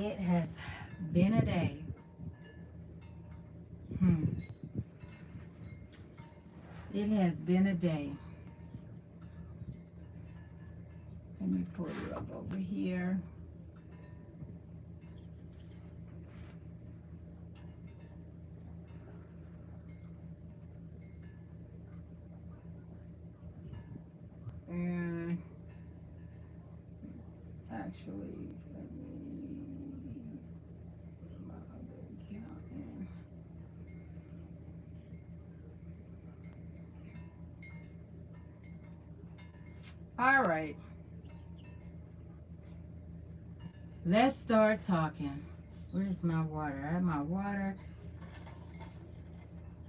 It has been a day. Hmm. It has been a day. Let me pull you up over here. And actually, let me my other account in. All right, let's start talking. Where's my water? I have my water.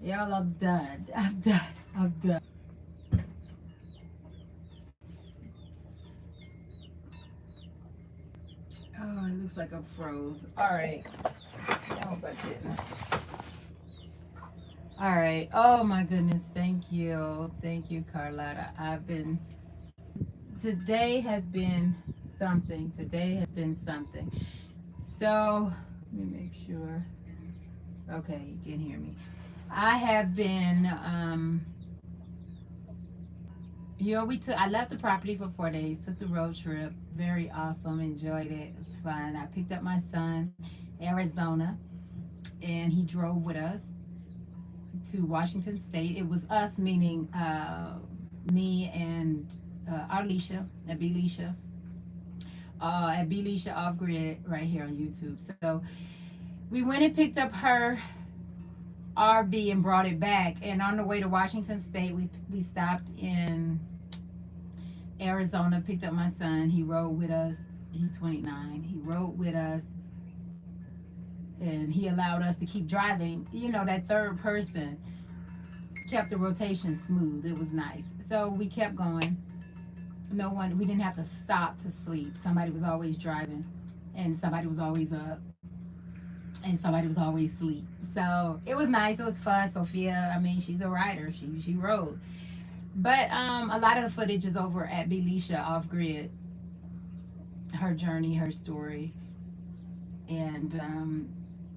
Y'all, I'm done. I'm done. I'm done. Oh, it looks like I'm froze. All right. I hope I didn't. All right. Oh my goodness. Thank you. Thank you, Carlotta. Today has been something. Today has been something. So, let me make sure. Okay, you can hear me. I have been, I left the property for 4 days, took the road trip. Very awesome. Enjoyed it. It's fun. I picked up my son, Arizona, and he drove with us to Washington State. It was us, meaning me and Arlisha, at Belisha Off Grid right here on YouTube. So we went and picked up her RV and brought it back. And on the way to Washington State, we stopped in Arizona, picked up my son. He rode with us. He's 29. He rode with us and he allowed us to keep driving. You know, that third person kept the rotation smooth. It was nice. So we kept going. We didn't have to stop to sleep. Somebody was always driving and somebody was always up and somebody was always asleep. So it was nice. It was fun. Sophia, I mean, she's a rider. She rode. But a lot of the footage is over at Belisha Off Grid. Her journey, her story, and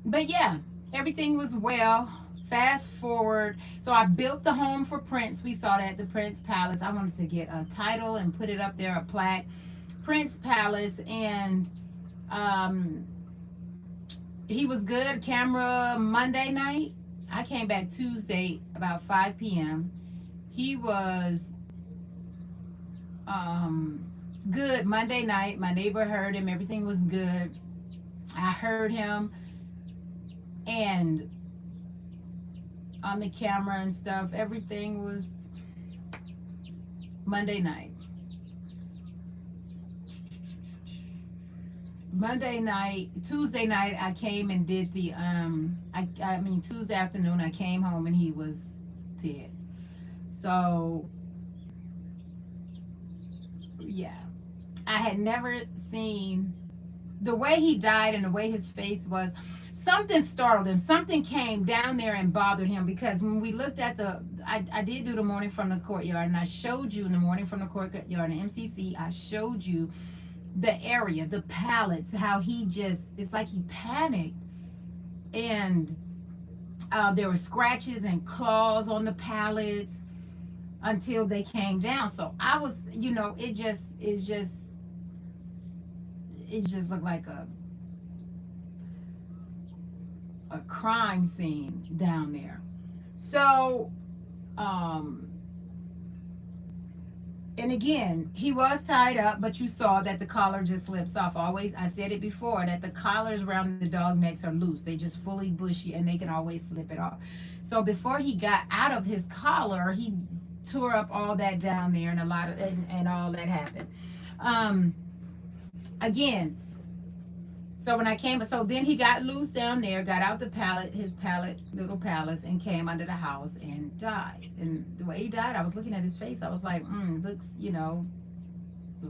but yeah, everything was well. Fast forward, so I built the home for Prince. We saw that at the Prince Palace. I wanted to get a title and put it up there, a plaque, Prince Palace, and um, he was good. Camera Monday night. I came back Tuesday about 5 p.m. He was good Monday night. My neighbor heard him. Everything was good. I heard him, and on the camera and stuff, everything was Monday night. Monday night, Tuesday night, I came and did I mean Tuesday afternoon, I came home and he was dead. So yeah, I had never seen the way he died and the way his face was. Something startled him. Something came down there and bothered him because when we looked at I did do the morning from the courtyard and I showed you in the morning from the courtyard in MCC. I showed you the area, the pallets, how it's like he panicked. And there were scratches and claws on the pallets until they came down. So I was, it just looked like a crime scene down there. So, um, and again, he was tied up, but you saw that the collar just slips off. Always, I said it before that the collars around the dog necks are loose. They just fully bushy and they can always slip it off. So before he got out of his collar, he tore up all that down there and and all that happened. Um, Again, so when I came, so then he got loose down there, got out his pallet, little palace, and came under the house and died. And the way he died, I was looking at his face. I was like, looks,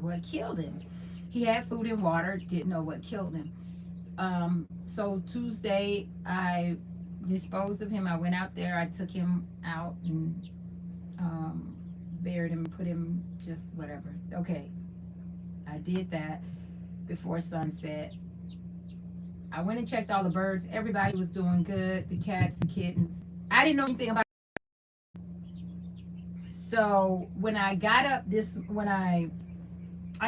what killed him. He had food and water, didn't know what killed him. So Tuesday, I disposed of him. I went out there, I took him out and buried him, put him just whatever. Okay, I did that before sunset. I went and checked all the birds. Everybody was doing good. The cats, the kittens. I didn't know anything about it. So when I got up this, I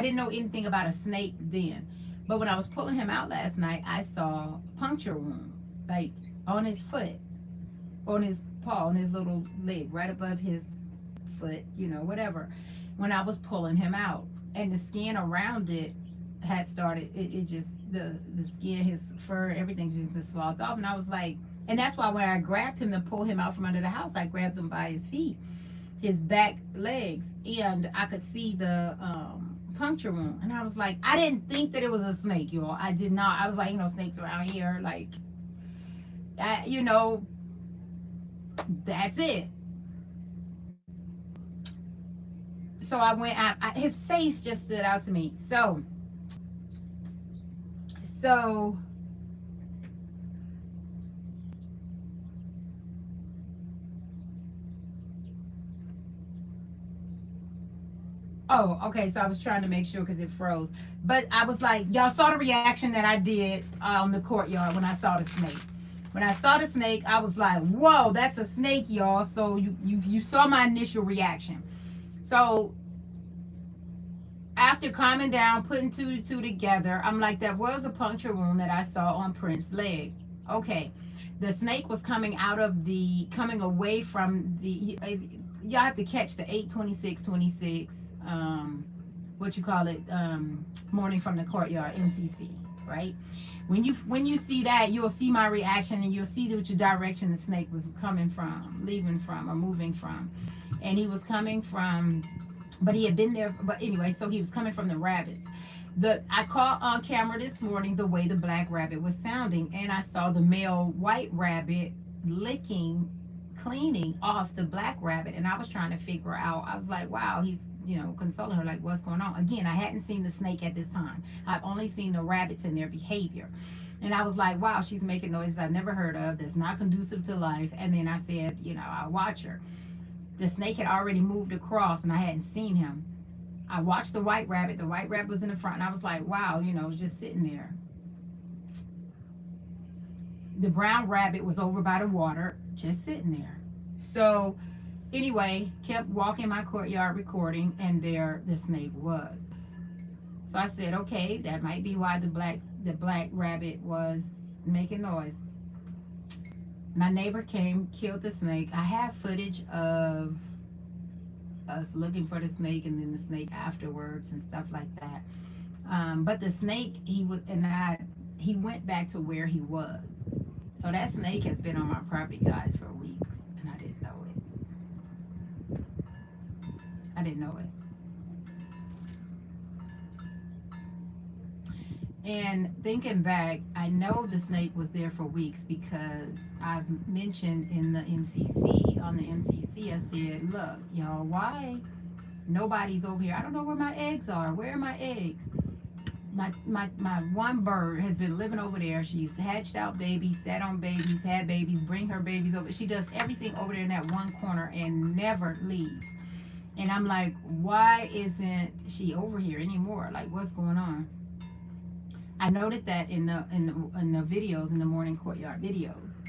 didn't know anything about a snake then. But when I was pulling him out last night, I saw a puncture wound, like on his foot, on his paw, on his little leg, right above his foot, whatever. When I was pulling him out, and the skin around it had started, it just the skin, his fur, everything just sloughed off, and I was like, and that's why when I grabbed him to pull him out from under the house, I grabbed him by his feet, his back legs, and I could see the puncture wound. And I was like, I didn't think that it was a snake, y'all. I did not. I was like, snakes around here, like, that's it. So I went. His face just stood out to me. So oh, okay. So I was trying to make sure because it froze. But I was like, y'all saw the reaction that I did on the courtyard when I saw the snake. When I saw the snake, I was like, whoa, that's a snake, y'all. So you saw my initial reaction. So after calming down, putting two to two together, I'm like, that was a puncture wound that I saw on Prince's leg. Okay. The snake was coming away from y'all have to catch the 8:26:26, what you call it, morning from the courtyard, MCC, right? When you see that, you'll see my reaction, and you'll see which direction the snake was coming from, leaving from, or moving from. And he was coming from, but he had been there. But anyway, so he was coming from the rabbits. I caught on camera this morning the way the black rabbit was sounding, and I saw the male white rabbit cleaning off the black rabbit, and I was trying to figure out. I was like, wow, he's consoling her, like, what's going on? Again, I hadn't seen the snake at this time. I've only seen the rabbits and their behavior. And I was like, wow, she's making noises I've never heard of, that's not conducive to life. And then I said, I'll watch her. The snake had already moved across, and I hadn't seen him. I watched the white rabbit. The white rabbit was in the front, and I was like, wow, just sitting there. The brown rabbit was over by the water, just sitting there. So anyway, kept walking my courtyard recording, and there the snake was. So I said, okay, that might be why the black rabbit was making noise. My neighbor came, killed the snake. I have footage of us looking for the snake, and then the snake afterwards and stuff like that. But the snake, he went back to where he was. So that snake has been on my property, guys, for weeks, and I didn't know it. I didn't know it. And thinking back, I know the snake was there for weeks because I've mentioned in the MCC, on the MCC, I said, look, y'all, why nobody's over here? I don't know where my eggs are. Where are my eggs? My one bird has been living over there. She's hatched out babies, sat on babies, had babies, bring her babies over. She does everything over there in that one corner and never leaves. And I'm like, why isn't she over here anymore? Like, what's going on? I noted that in the videos, in the morning courtyard videos,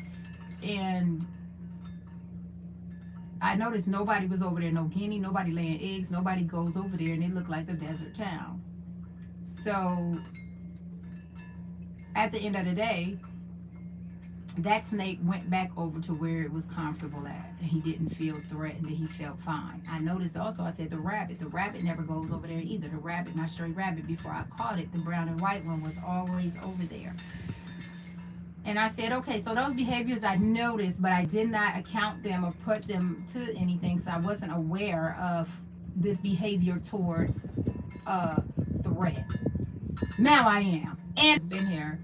and I noticed nobody was over there, no guinea, nobody laying eggs, nobody goes over there, and it looked like a desert town. So at the end of the day, that snake went back over to where it was comfortable at, and he didn't feel threatened, and he felt fine. I noticed also, I said the rabbit never goes over there either. The rabbit, my stray rabbit, before I caught it, the brown and white one was always over there. And I said, okay, so those behaviors I noticed, but I did not account them or put them to anything, so I wasn't aware of this behavior towards threat. Now I am. And it's been here.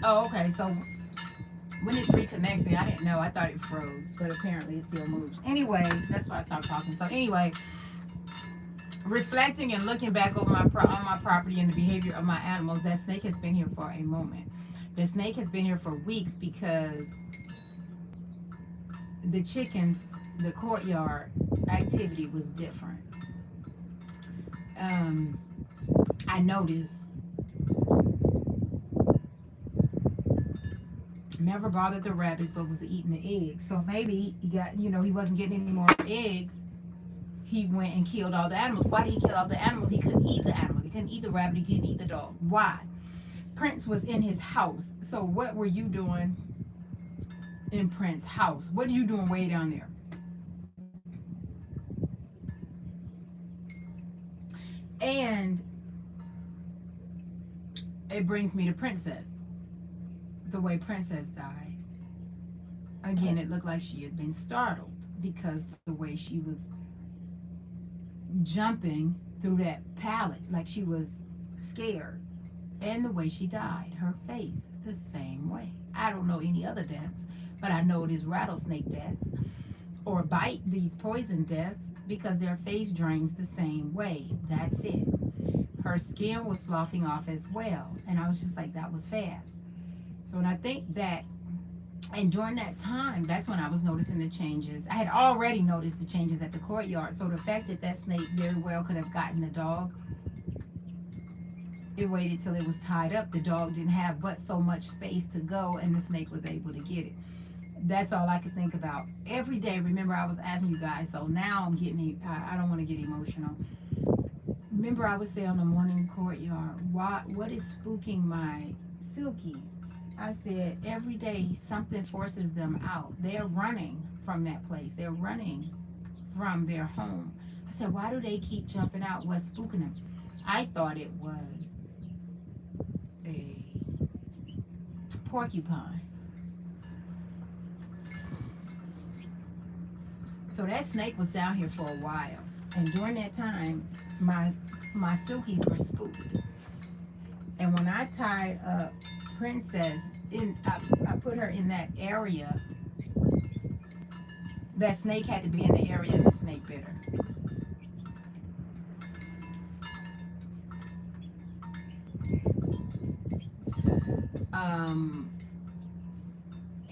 Oh, okay. So when it's reconnecting, I didn't know. I thought it froze, but apparently it still moves. Anyway, that's why I stopped talking. So anyway, reflecting and looking back over on my property and the behavior of my animals, that snake has been here for a moment. The snake has been here for weeks because the chickens, the courtyard activity was different. um, I noticed never bothered the rabbits, but was eating the eggs. So maybe he got, he wasn't getting any more eggs. He went and killed all the animals. Why did he kill all the animals? He couldn't eat the animals. He couldn't eat the rabbit. He couldn't eat the dog. Why? Prince was in his house. So what were you doing in Prince's house? What are you doing way down there? And it brings me to Princess. The way Princess died. Again, it looked like she had been startled because the way she was jumping through that pallet, like she was scared. And the way she died, her face, the same way. I don't know any other deaths, but I know it is rattlesnake deaths or bite these poison deaths because their face drains the same way. That's it. Her skin was sloughing off as well. And I was just like, that was fast. So when I think that, and during that time, that's when I was noticing the changes. I had already noticed the changes at the courtyard. So the fact that that snake very well could have gotten the dog, it waited till it was tied up. The dog didn't have but so much space to go, and the snake was able to get it. That's all I could think about every day. Remember, I was asking you guys, so now I'm getting, I don't want to get emotional. Remember, I would say on the morning courtyard, what is spooking my silkies? I said every day something forces them out. They're running from that place. They're running from their home. I said, why do they keep jumping out? What's spooking them? I thought it was a porcupine. So that snake was down here for a while. And during that time, my silkies were spooked. And when I tied up Princess, I put her in that area. That snake had to be in the area the snake bit her.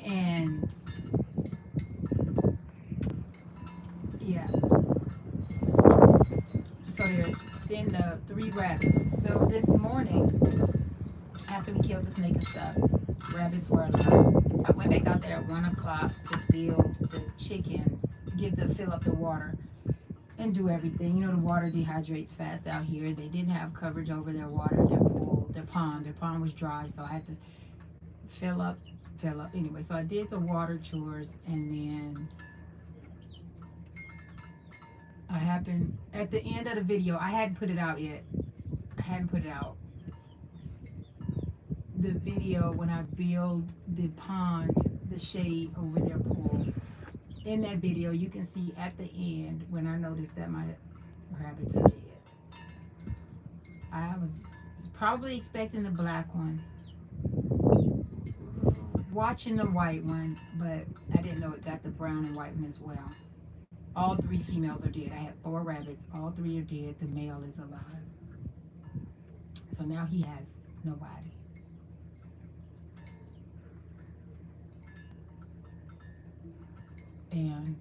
And yeah. So there's then the 3 rabbits. So this morning, after we killed the snake and stuff, rabbits were alive. I went back out there at 1 o'clock to build the chickens, fill up the water, and do everything. The water dehydrates fast out here. They didn't have coverage over their water, their pool, their pond. Their pond was dry, so I had to fill up. Anyway, so I did the water chores, and then I happened at the end of the video. I hadn't put it out yet. I hadn't put it out. The video when I build the pond, the shade over their pool. In that video, you can see at the end when I noticed that my rabbits are dead. I was probably expecting the black one, watching the white one, but I didn't know it got the brown and white one as well. All 3 females are dead. I had 4 rabbits. All 3 are dead. The male is alive. So now he has nobody. And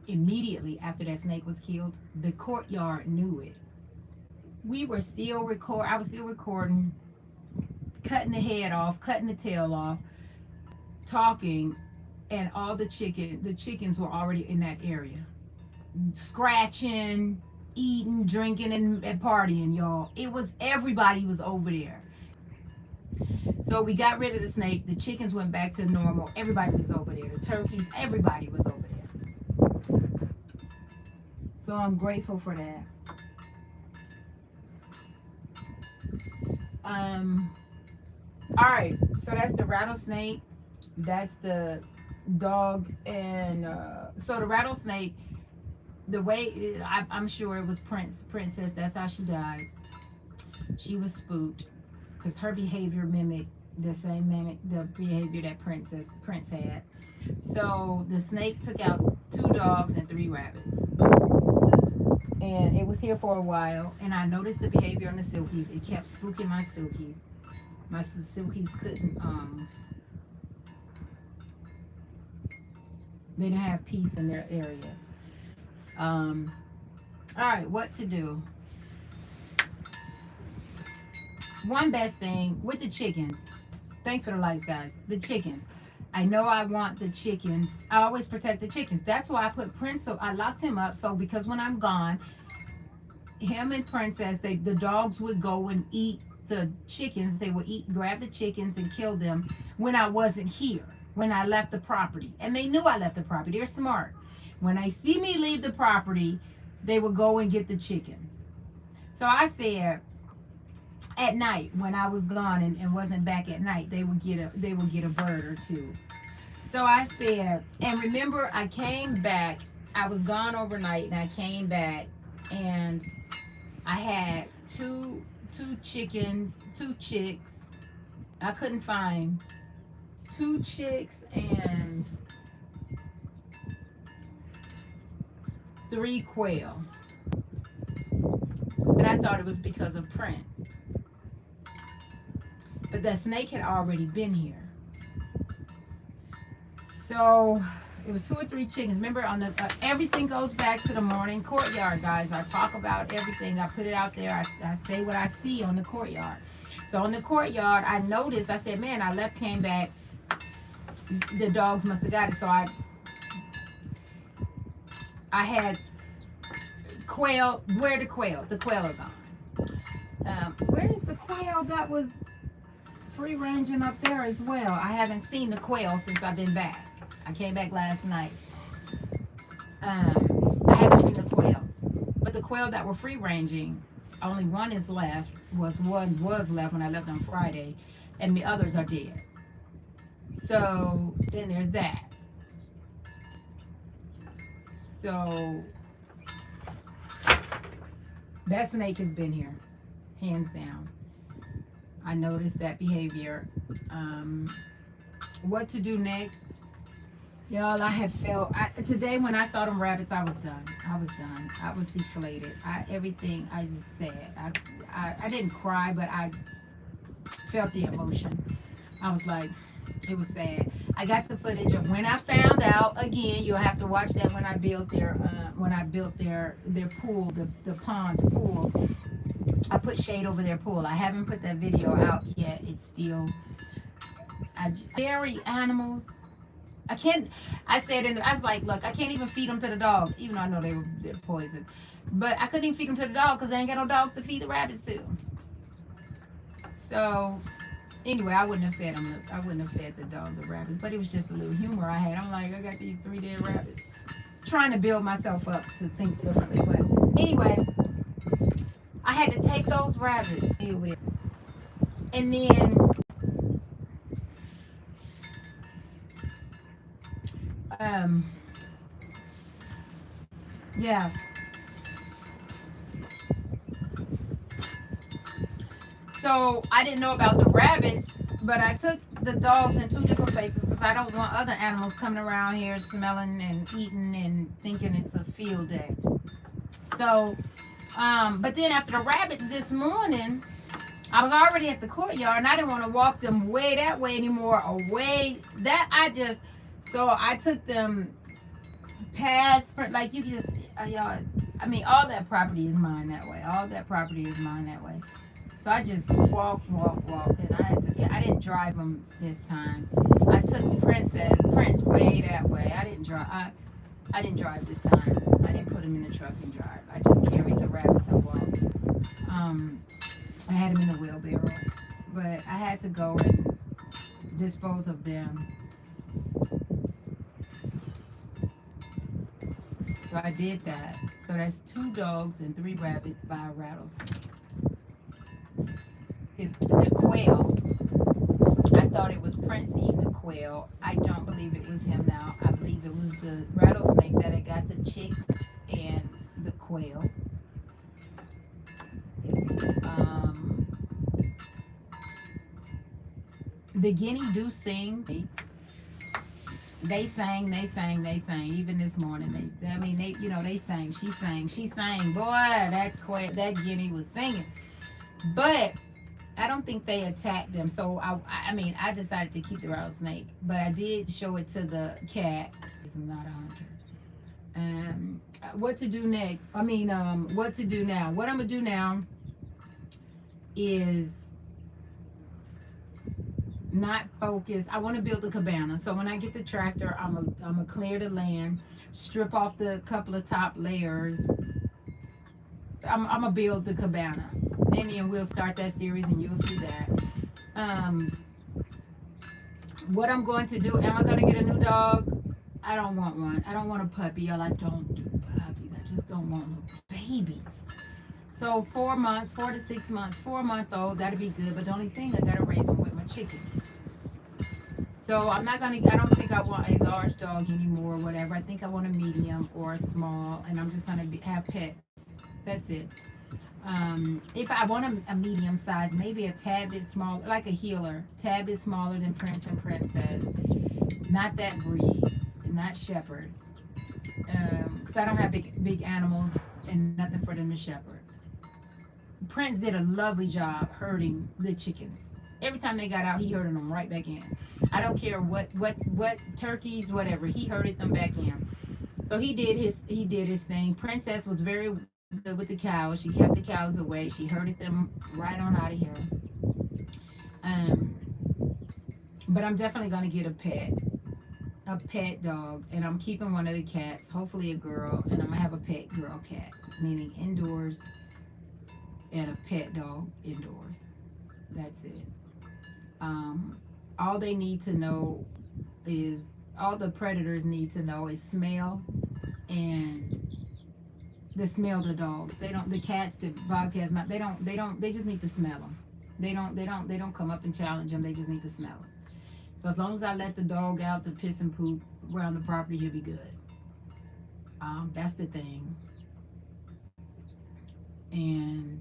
immediately after that snake was killed, the courtyard knew it. We were still I was still recording, cutting the head off, cutting the tail off, talking, and all the chickens were already in that area. Scratching, eating, drinking, and partying, y'all. Everybody was over there. So we got rid of the snake. The chickens went back to normal. Everybody was over there. The turkeys, everybody was over there. So I'm grateful for that. All right. So that's the rattlesnake. That's the dog. And so the rattlesnake, the way I'm sure it was Princess. That's how she died. She was spooked because her behavior mimicked the behavior that Prince had. So the snake took out 2 dogs and 3 rabbits, and it was here for a while. And I noticed the behavior on the silkies. It kept spooking my silkies. My silkies couldn't They didn't have peace in their area. Um, all right, what to do? One best thing with the chickens. Thanks for the lights, guys. The chickens. I know I want the chickens. I always protect the chickens. That's why I put Prince. So I locked him up. So because when I'm gone, him and Princess, the dogs would go and eat the chickens. They would grab the chickens and kill them when I wasn't here, when I left the property. And they knew I left the property. They're smart. When they see me leave the property, they would go and get the chickens. So I said, at night when I was gone and wasn't back at night, they would get a bird or two. So I said, and remember, I came back. I was gone overnight, and I came back, and I had two chickens, two chicks. I couldn't find two chicks and three quail, and I thought it was because of Prince. But that snake had already been here. So it was two or three chickens. Remember, on the everything goes back to the morning courtyard, guys. I talk about everything. I put it out there. I say what I see on the courtyard. So on the courtyard, I noticed. I said, man, I left, came back. The dogs must have got it. So I had quail. Where the quail? The quail are gone. Where is the quail that was free ranging up there as well? I haven't seen the quail since I've been back. I came back last night. I haven't seen the quail, but the quail that were free ranging, only one is left. One was left when I left on Friday, and the others are dead. So then there's that. So that snake has been here, hands down. I noticed that behavior. What to do next? Y'all, I have felt, today when I saw them rabbits, I was done. I was deflated. Everything I just said. I didn't cry, but I felt the emotion. I was like, it was sad. I got the footage of when I found out. Again, you'll have to watch that when I built their pool, the pond, the pool. I put shade over their pool. I haven't put that video out yet. It's still dairy animals. I can't. I said, and I was like, look, I can't even feed them to the dog, even though I know they're poison. But I couldn't even feed them to the dog because I ain't got no dogs to feed the rabbits to. So anyway, I wouldn't have fed them. I wouldn't have fed the dog the rabbits. But it was just a little humor I had. I'm like, I got these 3 dead rabbits. Trying to build myself up to think differently. But anyway, I had to take those rabbits, and then yeah. So I didn't know about the rabbits, but I took the dogs in 2 different places because I don't want other animals coming around here smelling and eating and thinking it's a field day. So but then after the rabbits this morning, I was already at the courtyard and I didn't want to walk them way that way anymore, so I took them past, like you just, y'all, I mean, all that property is mine that way. All that property is mine that way. So I just walked, and I didn't drive them this time. I took Prince way that way. I didn't drive this time. I didn't put him in the truck and drive. I just carried the rabbits and walked. I had them in a wheelbarrow, but I had to go and dispose of them. So I did that. So that's 2 dogs and 3 rabbits by a rattlesnake. The quail, I thought it was Prince eating the quail. I don't believe it was him now. I believe it was the rattlesnake that had got the chicks and the quail. The guinea do sing. They sang. Even this morning, they sang. She sang. Boy, that guinea was singing. But I don't think they attacked them. So I mean, I decided to keep the rattlesnake, but I did show it to the cat. It's not a hunter. What to do next? I mean, what to do now? What I'm gonna do now is not focus. I want to build a cabana. So when I get the tractor, I'm gonna clear the land, strip off the couple of top layers. I'm gonna build the cabana, and then we'll start that series, and you'll see that. Um, what I'm going to do? Am I gonna get a new dog? I don't want one. I don't want a puppy, y'all. I don't do puppies. I just don't want no babies. So 4 months, 4 to 6 months, 4 month old, that'd be good. But the only thing I gotta raise them with my chickens. So I'm not gonna. I don't think I want a large dog anymore, or whatever. I think I want a medium or a small, and I'm just gonna have pets. That's it. If I want a medium size, maybe a tad bit smaller, like a healer, tad bit smaller than Prince and Princess. Not that breed, not shepherds, because I don't have big animals and nothing for them to shepherd. Prince did a lovely job herding the chickens. Every time they got out, he herded them right back in. I don't care what turkeys, whatever. He herded them back in. So he did his thing. Princess was very good with the cows. She kept the cows away. She herded them right on out of here. Um, but I'm definitely gonna get a pet dog, and I'm keeping one of the cats, hopefully a girl, and I'm gonna have a pet girl cat, meaning indoors, and a pet dog indoors. That's it. Um, all they need to know is all the predators need to know is smell and the smell the dogs. They don't the cats, the bobcats, they just need to smell them. They don't come up and challenge them. They just need to smell them. So as long as I let the dog out to piss and poop around the property, he'll be good. That's the thing. And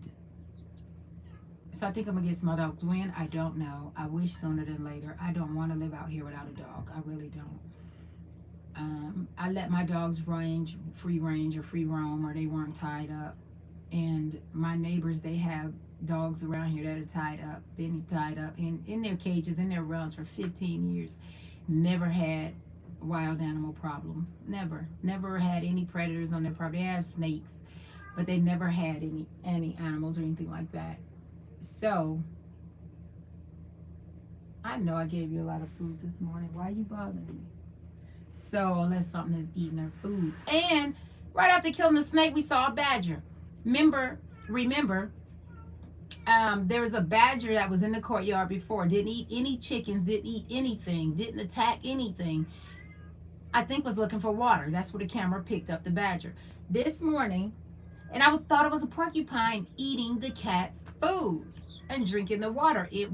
so I think I'm gonna get some dogs. When? I don't know. I wish sooner than later. I don't want to live out here without a dog. I really don't. I let my dogs range or free roam, or they weren't tied up. And my neighbors, they have dogs around here that are been tied up in their cages, in their runs for 15 years. Never had wild animal problems. Never had any predators on their property. They have snakes, but they never had any animals or anything like that. So I know I gave you a lot of food this morning. Why are you bothering me? So unless something is eating her food. And right after killing the snake, we saw a badger. Remember, there was a badger that was in the courtyard before. Didn't eat any chickens, didn't eat anything, didn't attack anything. I think was looking for water. That's where the camera picked up the badger. This morning, and thought it was a porcupine eating the cat's food and drinking the water. It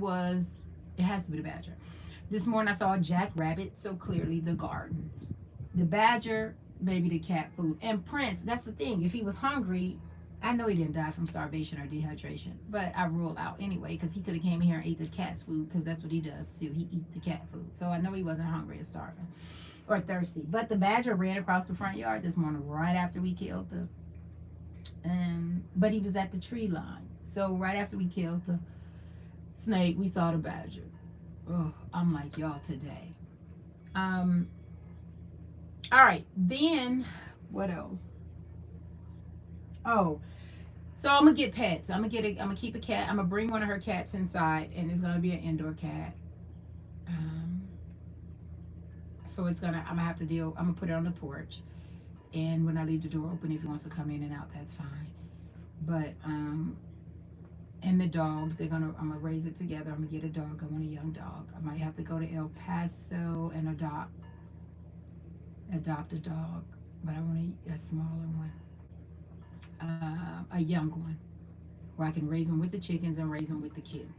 has to be the badger. This morning I saw a jackrabbit, so clearly the garden. The badger, maybe the cat food. And Prince, that's the thing. If he was hungry, I know he didn't die from starvation or dehydration, but I rule out anyway because he could have came here and ate the cat's food because that's what he does too. He eats the cat food. So I know he wasn't hungry or starving or thirsty. But the badger ran across the front yard this morning right after we killed the but he was at the tree line. So right after we killed the snake, we saw the badger. Oh, I'm like y'all today. All right, then what else? Oh, so I'm gonna get pets. I'm gonna keep a cat. I'm gonna bring one of her cats inside, and it's gonna be an indoor cat. Um, so I'm gonna have to deal. I'm gonna put it on the porch, and when I leave the door open, if he wants to come in and out, that's fine. But and the dog, I'm gonna raise it together. I'm gonna get a dog. I want a young dog. I might have to go to El Paso and adopt a dog, but I want a smaller one, a young one, where I can raise them with the chickens and raise them with the kid.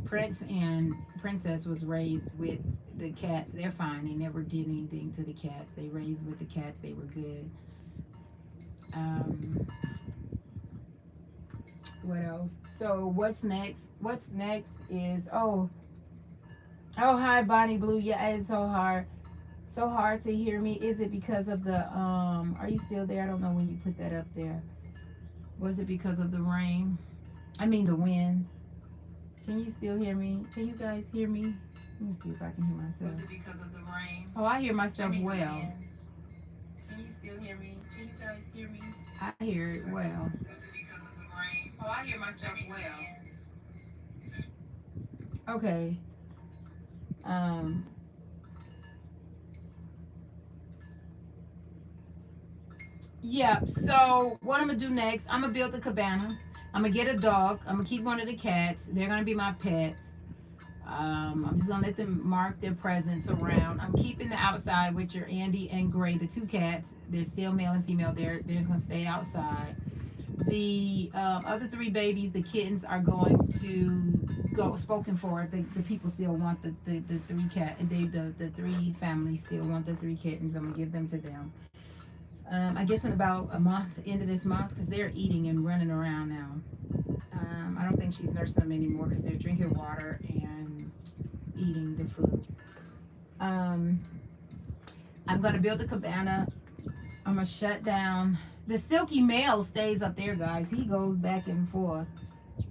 Prince and Princess was raised with the cats. They're fine. They never did anything to the cats. They raised with the cats. They were good. Um, what else? So what's next? What's next is hi Bonnie Blue. Yeah, it's so hard to hear me. Is it because of the are you still there? I don't know when you put that up there. Was it because of the rain? I mean the wind. Can you still hear me? Can you guys hear me? Let me see if I can hear myself. Was it because of the rain? Oh, I hear myself well. Can you still hear me? Can you guys hear me? I hear it well. Was it because of the rain? Oh, I hear myself well. Okay. Um. Yeah. So what I'm gonna do next? I'm gonna build the cabana. I'm gonna get a dog. I'm gonna keep one of the cats. They're gonna be my pets. I'm just gonna let them mark their presence around. I'm keeping the outside, which are Andy and Gray, the two cats. They're still male and female. They're gonna stay outside. The other three babies, the kittens, are going to go spoken for. If the people still want the three cat, the three families still want the three kittens. I'm gonna give them to them. I guess in about a month, end of this month, because they're eating and running around now. I don't think she's nursing them anymore because they're drinking water and eating the food. Um, I'm gonna build a cabana. I'm gonna shut down. The silky male stays up there, guys. He goes back and forth,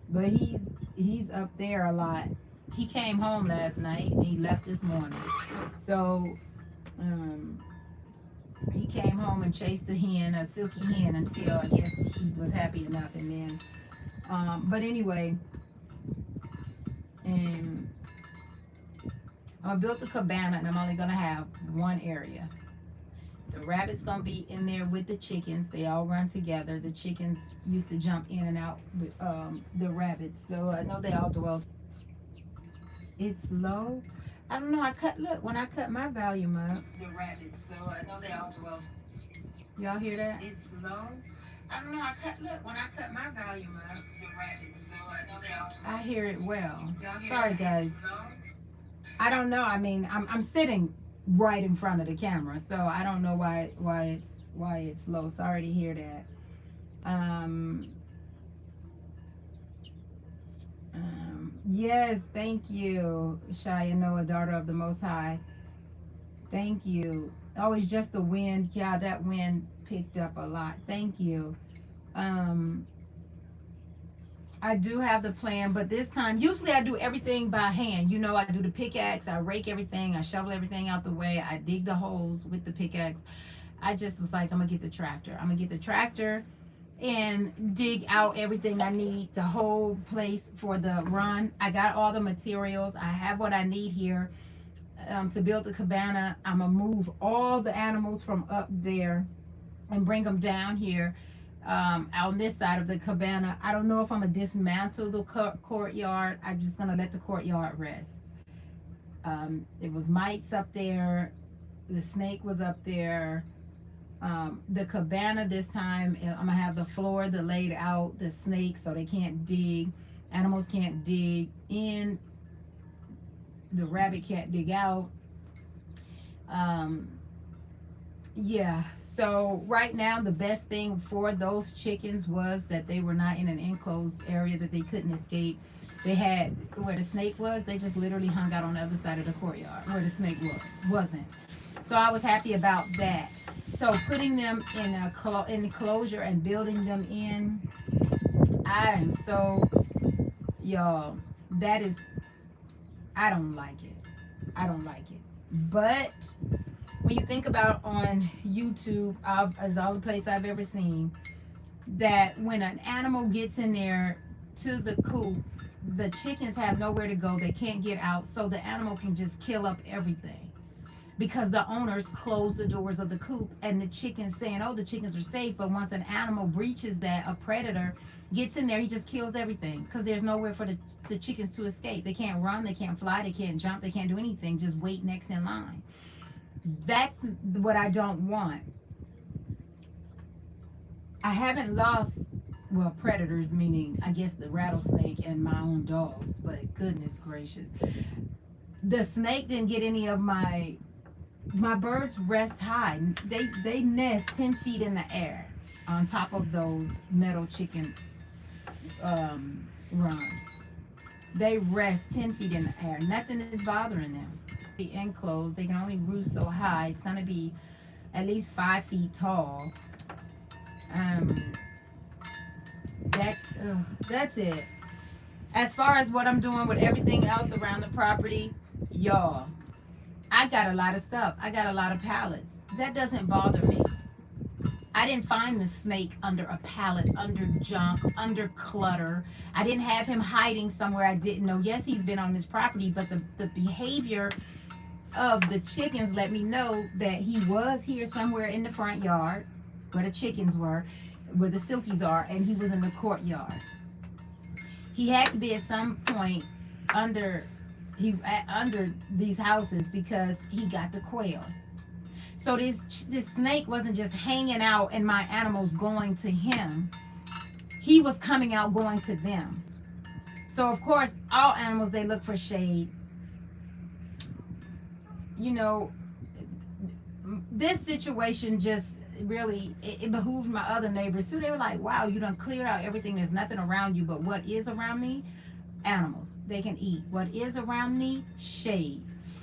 but he's up there a lot. He came home last night and he left this morning. So um, he came home and chased a hen, a silky hen, until I guess he was happy enough, and then. But anyway, and I built the cabana, and I'm only gonna have one area. The rabbit's gonna be in there with the chickens. They all run together. The chickens used to jump in and out with the rabbits, so I know they all dwell. It's low. I don't know. Look, when I cut my volume up. The rabbits, so I know they all dwell. Y'all hear that? It's low. I don't know. Look, when I cut my volume up. The rabbits, so I know they all dwell. I hear it well. Sorry, guys. I don't know. I mean, I'm sitting right in front of the camera, so I don't know why it's low. Sorry to hear that. Yes, thank you, Shia Noah, daughter of the Most High. Thank you. Oh, it's just the wind. Yeah, that wind picked up a lot. Thank you. I do have the plan, but this time, usually I do everything by hand. You know, I do the pickaxe, I rake everything, I shovel everything out the way, I dig the holes with the pickaxe. I just was like, I'm gonna get the tractor. I'm gonna get the tractor and dig out everything I need, the whole place for the run. I got all the materials. I have what I need here to build the cabana. I'm gonna move all the animals from up there and bring them down here on this side of the cabana. I don't know if I'm gonna dismantle the courtyard. I'm just gonna let the courtyard rest. It was mites up there. The snake was up there. The cabana this time, I'm gonna have the floor that laid out the snakes so they can't dig. Animals can't dig in. The rabbit can't dig out. Yeah, so right now the best thing for those chickens was that they were not in an enclosed area that they couldn't escape. They had where the snake was, they just literally hung out on the other side of the courtyard where the snake wasn't. So I was happy about that. So putting them in a enclosure and building them in, I am so, y'all, that is, I don't like it. I don't like it. But when you think about on YouTube, is the only place I've ever seen that when an animal gets in there to the coop, the chickens have nowhere to go. They can't get out, so the animal can just kill up everything because the owners close the doors of the coop, and the chickens saying, oh, the chickens are safe. But once an animal breaches that, a predator gets in there, he just kills everything because there's nowhere for the chickens to escape. They can't run, they can't fly, they can't jump, they can't do anything, just wait next in line. That's what I don't want. I haven't lost, well, predators, meaning I guess the rattlesnake and my own dogs, but goodness gracious. The snake didn't get any of my birds rest high. They nest 10 feet in the air on top of those metal chicken runs. They rest 10 feet in the air. Nothing is bothering them. Be enclosed. They can only roost so high. It's gonna be at least 5 feet tall. That's it. As far as what I'm doing with everything else around the property, y'all, I got a lot of stuff. I got a lot of pallets. That doesn't bother me. I didn't find the snake under a pallet, under junk, under clutter. I didn't have him hiding somewhere I didn't know. Yes, he's been on this property, but the behavior of the chickens let me know that he was here somewhere in the front yard where the chickens were, where the silkies are, and he was in the courtyard. He had to be at some point under under these houses because he got the quail. So this snake wasn't just hanging out and my animals going to him. He was coming out going to them. So of course, all animals, they look for shade. You know, this situation just really, it behooved my other neighbors too. They were like, wow, you done cleared out everything. There's nothing around you, but what is around me? Animals. They can eat. What is around me? Shade.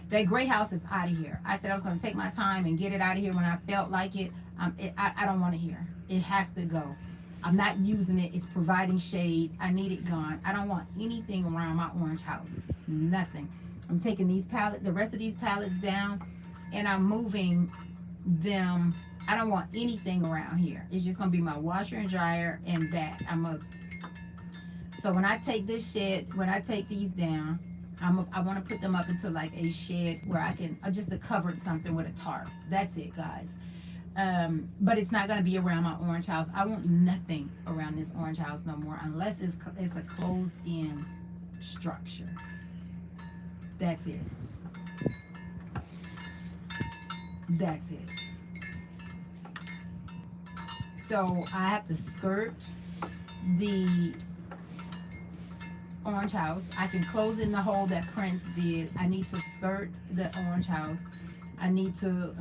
That gray house is out of here. I said I was going to take my time and get it out of here when I felt like it. I don't want it here. It has to go. I'm not using it. It's providing shade. I need it gone. I don't want anything around my orange house. Nothing. I'm taking these pallets, the rest of these pallets down, and I'm moving them. I don't want anything around here. It's just going to be my washer and dryer and that. So when I take this shed, when I take these down, I want to put them up into like a shed where I can just a covered something with a tarp. That's it, guys. But it's not going to be around my orange house. I want nothing around this orange house no more unless it's a closed-in structure. That's it. That's it. So I have to skirt the orange house. I can close in the hole that Prince did. I need to skirt the orange house. I need to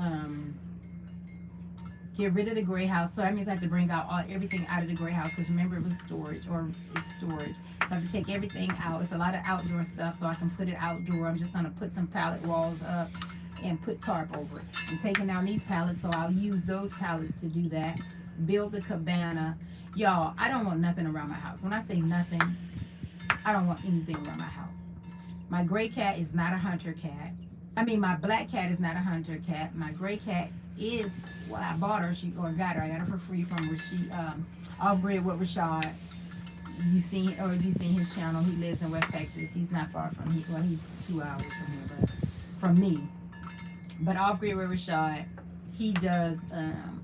get rid of the gray house. So that means I have to bring out everything out of the gray house because remember it was storage, or it's storage. So I have to take everything out. It's a lot of outdoor stuff, so I can put it outdoor. I'm just gonna put some pallet walls up and put tarp over it. I'm taking down these pallets, so I'll use those pallets to do that. Build the cabana. Y'all, I don't want nothing around my house. When I say nothing, I don't want anything around my house. My gray cat is not a hunter cat. I mean, my black cat is not a hunter cat. My gray cat is, well, I bought her, or got her. I got her for free from off grid with Rashad. You've seen, or if you've seen his channel, he lives in West Texas. He's not far from here. Well, he's 2 hours from here, but from me. But off grid with Rashad, he does.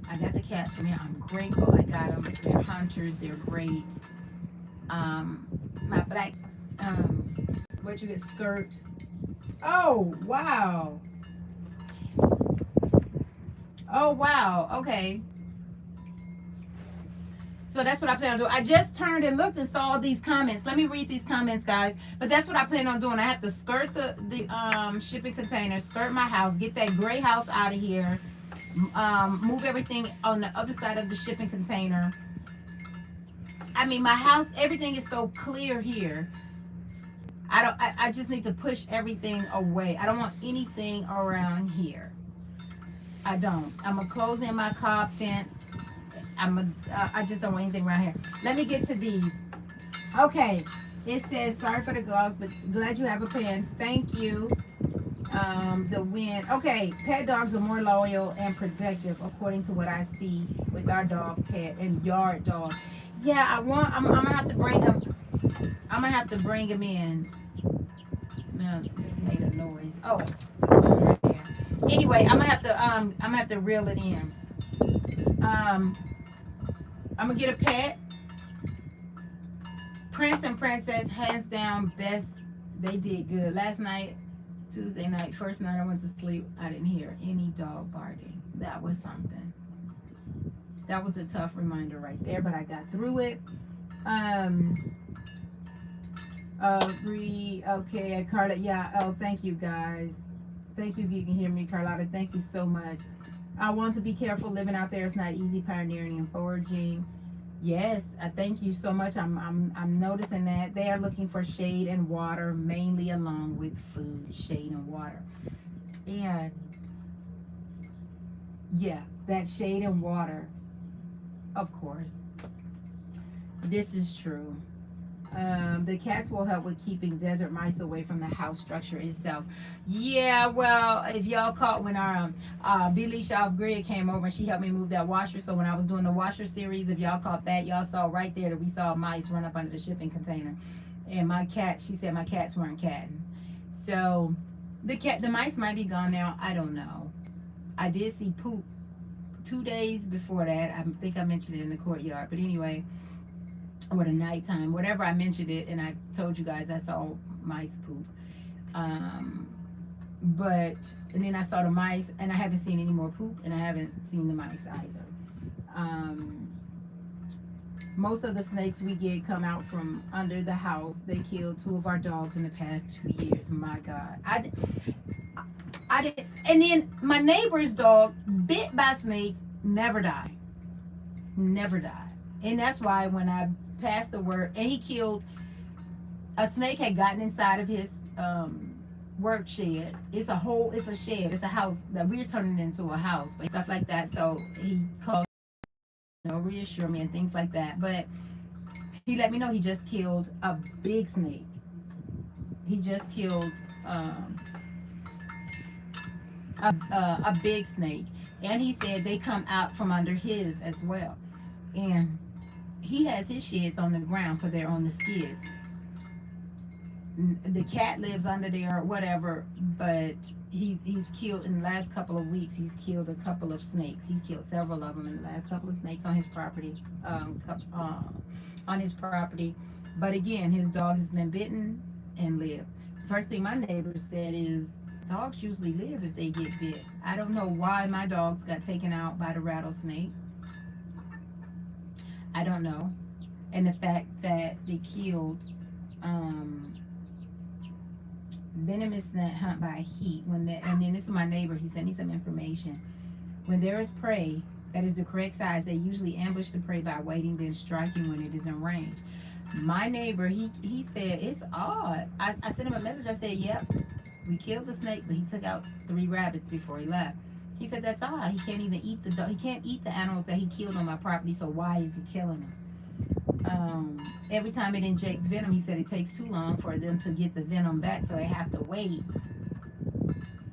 I got the cats from him. I'm grateful I got them. They're hunters. They're great. My black, what you get, skirt. Oh, wow. Oh, wow. Okay. So that's what I plan on doing. I just turned and looked and saw these comments. Let me read these comments, guys. But that's what I plan on doing. I have to skirt the shipping container, skirt my house, get that gray house out of here, move everything on the other side of the shipping container. I mean, my house, everything is so clear here. I just need to push everything away. I don't want anything around here. I don't. I'm gonna close in my cob fence. I just don't want anything around here. Let me get to these. Okay. It says, sorry for the gloves, but glad you have a pen. Thank you. The wind. Okay. Pet dogs are more loyal and protective, according to what I see with our dog, pet, and yard dog. Yeah, I'm gonna have to bring them. I'm gonna have to bring him in. Man, just made a noise. Oh, the phone right there. Anyway, I'm gonna have to reel it in. I'm gonna get a pet. Prince and Princess, hands down, best. They did good last night. Tuesday night, first night I went to sleep, I didn't hear any dog barking. That was something. That was a tough reminder right there, but I got through it. Okay, Carla. Yeah. Oh, thank you guys. Thank you if you can hear me, Carlotta. Thank you so much. I want to be careful living out there. It's not easy, pioneering and foraging. Yes, I thank you so much. I'm noticing that they are looking for shade and water, mainly along with food, shade and water. And yeah, that shade and water, of course. This is true. The cats will help with keeping desert mice away from the house structure itself. Yeah, well, if y'all caught when our Belisha off grid came over and she helped me move that washer. So when I was doing the washer series, if y'all caught that, y'all saw right there that we saw mice run up under the shipping container. And my cat, she said my cats weren't catting. So the mice might be gone now. I don't know. I did see poop 2 days before that. I think I mentioned it in the courtyard. But anyway, or the nighttime, whatever, I mentioned it, and I told you guys I saw mice poop. Um, but and then I saw the mice, and I haven't seen any more poop, and I haven't seen the mice either. Um, Most of the snakes we get come out from under the house. They killed 2 of our dogs in the past 2 years. My God, I did, and then my neighbor's dog bit by snakes, never died, never died, and that's why when I passed the word, and he killed a snake had gotten inside of his work shed. It's a shed, it's a house that we're turning into a house, but stuff like that. So he called, reassure me and things like that. But he let me know he just killed a big snake. He just killed a big snake, and he said they come out from under his as well. And he has his sheds on the ground, so they're on the skids. The cat lives under there or whatever, but he's killed in the last couple of weeks. He's killed a couple of snakes. He's killed several of them in the last couple of snakes on his property. On his property. But again, his dog has been bitten and lived. First thing my neighbor said is dogs usually live if they get bit. I don't know why my dogs got taken out by the rattlesnake. I don't know. And the fact that they killed venomous snake hunt by heat. And then this is my neighbor. He sent me some information. When there is prey that is the correct size, they usually ambush the prey by waiting, then striking when it is in range. My neighbor, he said it's odd. I sent him a message. I said, "Yep, we killed the snake, but he took out 3 rabbits before he left." He said that's odd. He can't even eat the dog. He can't eat the animals that he killed on my property. So why is he killing them? Every time it injects venom, he said it takes too long for them to get the venom back, so they have to wait.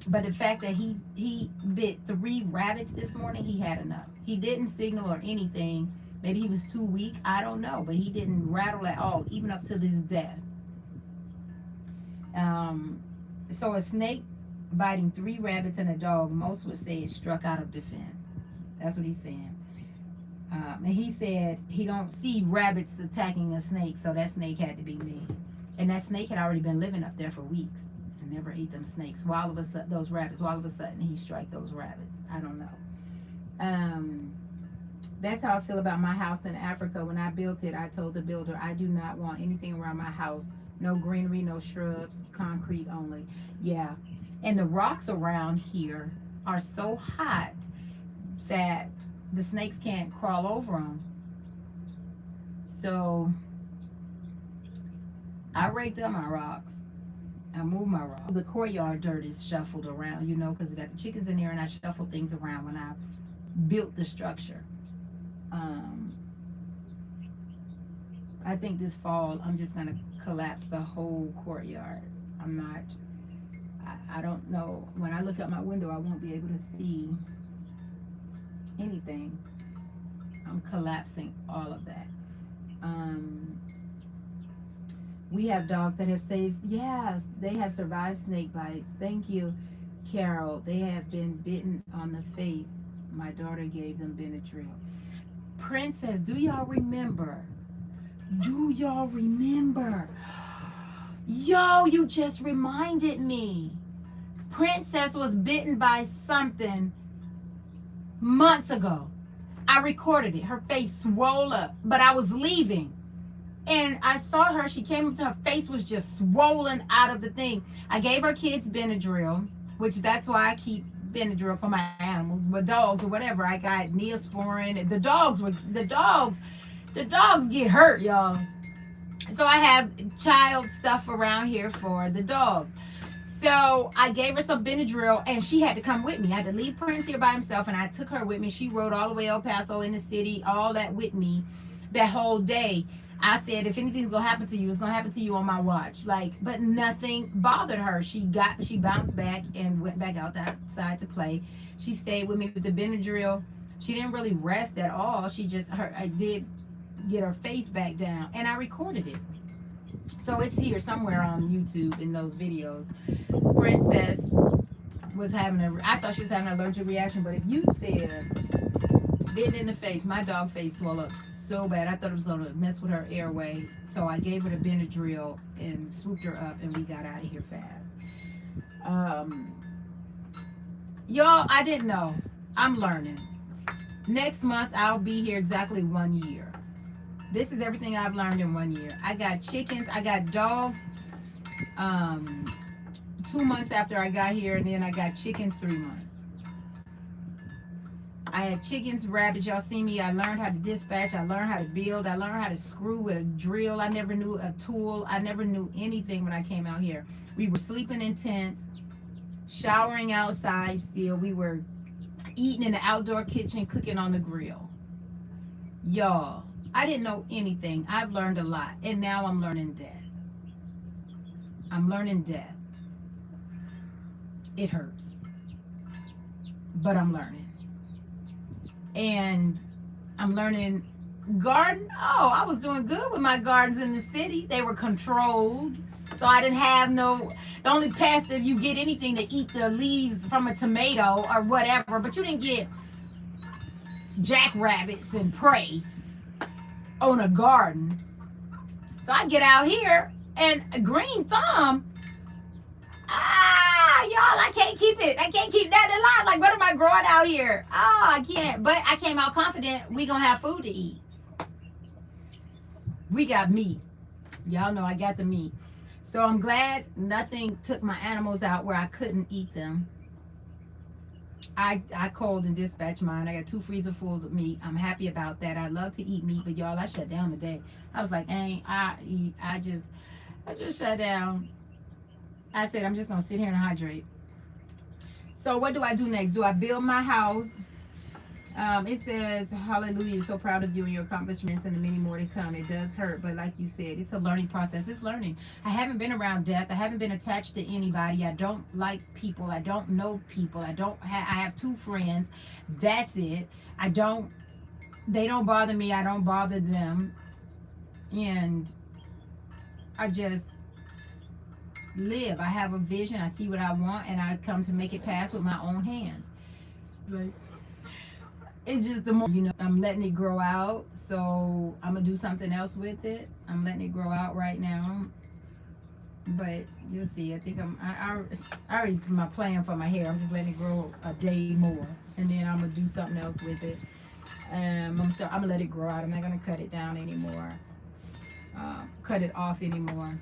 But the fact that he bit 3 rabbits this morning, he had enough. He didn't signal or anything. Maybe he was too weak. I don't know, but he didn't rattle at all, even up to this death. So a snake biting 3 rabbits and a dog, most would say it struck out of defense. That's what he's saying. And he said he don't see rabbits attacking a snake, so that snake had to be me. And that snake had already been living up there for weeks and never ate them snakes. While of a sudden, those rabbits, while of a sudden he strike those rabbits. I don't know. That's how I feel about my house in Africa. When I built it, I told the builder I do not want anything around my house. No greenery, no shrubs, concrete only. Yeah. And the rocks around here are so hot that the snakes can't crawl over them. So I raked up my rocks. I moved my rocks. The courtyard dirt is shuffled around, because I got the chickens in there, and I shuffled things around when I built the structure. I think this fall I'm just gonna collapse the whole courtyard. I don't know. When I look out my window, I won't be able to see anything. I'm collapsing all of that. We have dogs that have saved, yes, they have survived snake bites. Thank you, Carol. They have been bitten on the face. My daughter gave them Benadryl. Princess, do y'all remember? Yo, you just reminded me. Princess was bitten by something months ago. I recorded it. Her face swole up, but I was leaving. And I saw her. She came up to her face was just swollen out of the thing. I gave her kids Benadryl, which that's why I keep Benadryl for my animals, but dogs or whatever. I got Neosporin. The dogs get hurt, y'all. So I have child stuff around here for the dogs. So I gave her some Benadryl, and she had to come with me. I had to leave Prince here by himself, and I took her with me. She rode all the way El Paso in the city, all that with me that whole day. I said, if anything's gonna happen to you, it's gonna happen to you on my watch. Like, but nothing bothered her. She bounced back and went back outside to play. She stayed with me with the Benadryl. She didn't really rest at all. I did get her face back down, and I recorded it. So it's here somewhere on YouTube in those videos. Princess was I thought she was having an allergic reaction, but if you said bitten in the face, my dog face swelled up so bad. I thought it was going to mess with her airway. So I gave her the Benadryl and swooped her up, and we got out of here fast. Y'all, I didn't know. I'm learning. Next month, I'll be here exactly 1 year. This is everything I've learned in 1 year. I got chickens. I got dogs 2 months after I got here, and then I got chickens 3 months. I had chickens, rabbits. Y'all see me. I learned how to dispatch. I learned how to build. I learned how to screw with a drill. I never knew a tool. I never knew anything when I came out here. We were sleeping in tents, showering outside still. We were eating in the outdoor kitchen, cooking on the grill. Y'all, I didn't know anything. I've learned a lot. And now I'm learning death. I'm learning death. It hurts. But I'm learning. And I'm learning garden. Oh, I was doing good with my gardens in the city. They were controlled. So I didn't have the only pest, if you get anything to eat the leaves from a tomato or whatever, but you didn't get jackrabbits and prey on a garden. So I get out here and a green thumb. Y'all, I can't keep it. I can't keep that alive. Like, what am I growing out here? Oh, I can't. But I came out confident we gonna have food to eat. We got meat. Y'all know I got the meat. So I'm glad nothing took my animals out where I couldn't eat them. I called and dispatched mine. I got 2 freezer fulls of meat. I'm happy about that. I love to eat meat, but y'all, I shut down today. I was like, I just shut down. I said, I'm just going to sit here and hydrate. So what do I do next? Do I build my house? It says, hallelujah, so proud of you and your accomplishments and the many more to come. It does hurt, but like you said, it's a learning process. It's learning. I haven't been around death. I haven't been attached to anybody. I don't like people. I don't know people. I have 2 friends. That's it. They don't bother me. I don't bother them. And I just live. I have a vision. I see what I want, and I come to make it pass with my own hands. Like, it's just the more, I'm letting it grow out. So I'm gonna do something else with it. I'm letting it grow out right now, but you'll see. I think I already put my plan for my hair. I'm just letting it grow a day more, and then I'm gonna do something else with it. I'm gonna let it grow out. I'm not gonna cut it down anymore, cut it off anymore.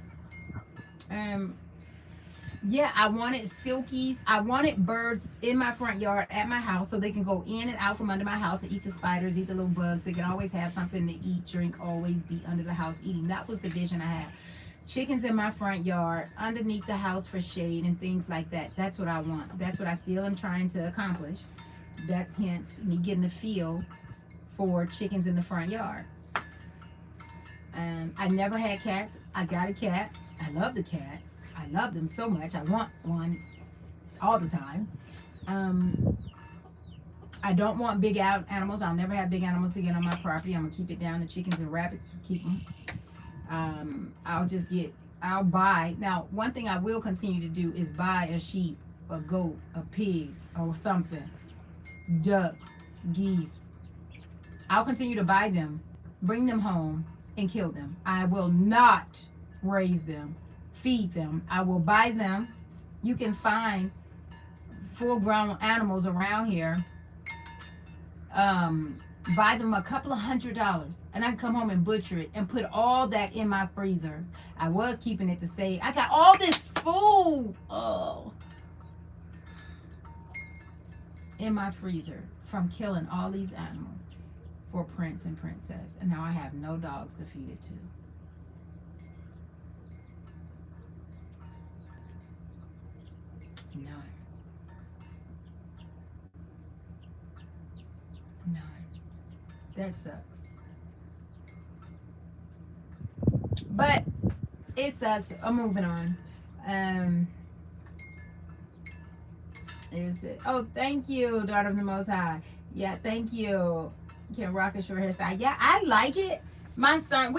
Yeah, I wanted silkies. I wanted birds in my front yard at my house so they can go in and out from under my house and eat the spiders, eat the little bugs. They can always have something to eat, drink, always be under the house eating. That was the vision I had. Chickens in my front yard, underneath the house for shade and things like that. That's what I want. That's what I still am trying to accomplish. That's hence me getting the feel for chickens in the front yard. I never had cats. I got a cat. I love the cat. I love them so much. I want one all the time. I don't want big animals. I'll never have big animals again on my property. I'm going to keep it down to chickens and rabbits. Keep them. I'll buy. Now, one thing I will continue to do is buy a sheep, a goat, a pig, or something. Ducks, geese. I'll continue to buy them, bring them home, and kill them. I will not raise them, feed them. I will buy them. You can find full-grown animals around here. Buy them a couple of $100, and I can come home and butcher it and put all that in my freezer. I was keeping it to save. I got all this food in my freezer from killing all these animals for Prince and Princess, and now I have no dogs to feed it to. None. None. That sucks. But it sucks. I'm moving on. Um, is it? Oh, thank you, daughter of the Most High. Yeah, thank you. Can rock a short hairstyle. Yeah, I like it. My son,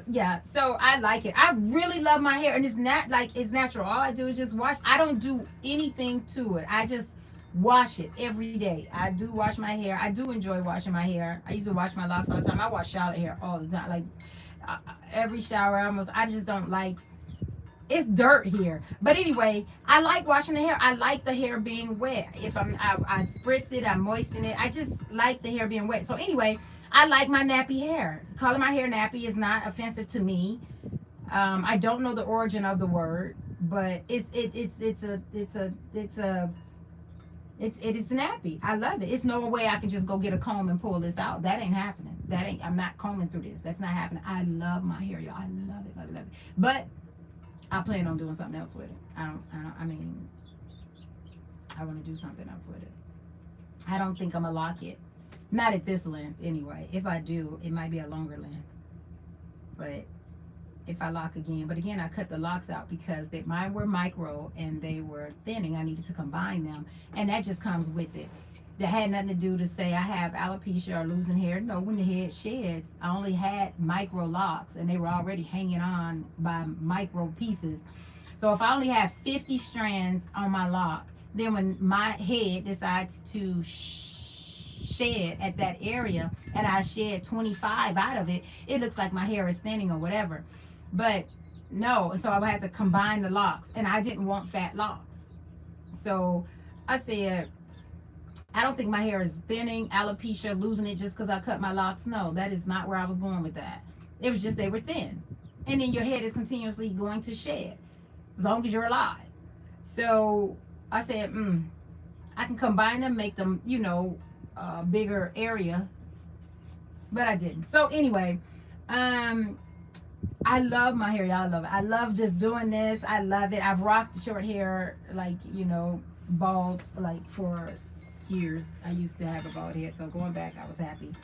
yeah. So I like it. I really love my hair, and it's not like it's natural. All I do is just wash. I don't do anything to it. I just wash it every day. I do wash my hair. I do enjoy washing my hair. I used to wash my locks all the time. I wash Charlotte hair all the time, like every shower almost. I just don't like it's dirt here. But anyway, I like washing the hair. I like the hair being wet. If I spritz it, I moisten it. I just like the hair being wet. So anyway, I like my nappy hair. Calling my hair nappy is not offensive to me. I don't know the origin of the word, but it is nappy. I love it. It's no way I can just go get a comb and pull this out. That ain't happening. I'm not combing through this. That's not happening. I love my hair, y'all. I love it, love it, love it. But I plan on doing something else with it. I mean, I want to do something else with it. I don't think I'm going to lock it. Not at this length, anyway. If I do, it might be a longer length. But if I lock again. But again, I cut the locks out because mine were micro and they were thinning. I needed to combine them. And that just comes with it. That had nothing to do to say I have alopecia or losing hair. No, when the head sheds, I only had micro locks and they were already hanging on by micro pieces. So if I only have 50 strands on my lock, then when my head decides to shed at that area and I shed 25 out of it, it looks like my hair is thinning or whatever. But no, so I would have to combine the locks and I didn't want fat locks. So I said, I don't think my hair is thinning, alopecia, losing it just because I cut my locks. No, that is not where I was going with that. It was just they were thin. And then your head is continuously going to shed as long as you're alive. So I said, I can combine them, make them, a bigger area. But I didn't. So anyway, I love my hair. Y'all love it. I love just doing this. I love it. I've rocked short hair, like, bald, like for years. I used to have a bald head, so going back I was happy.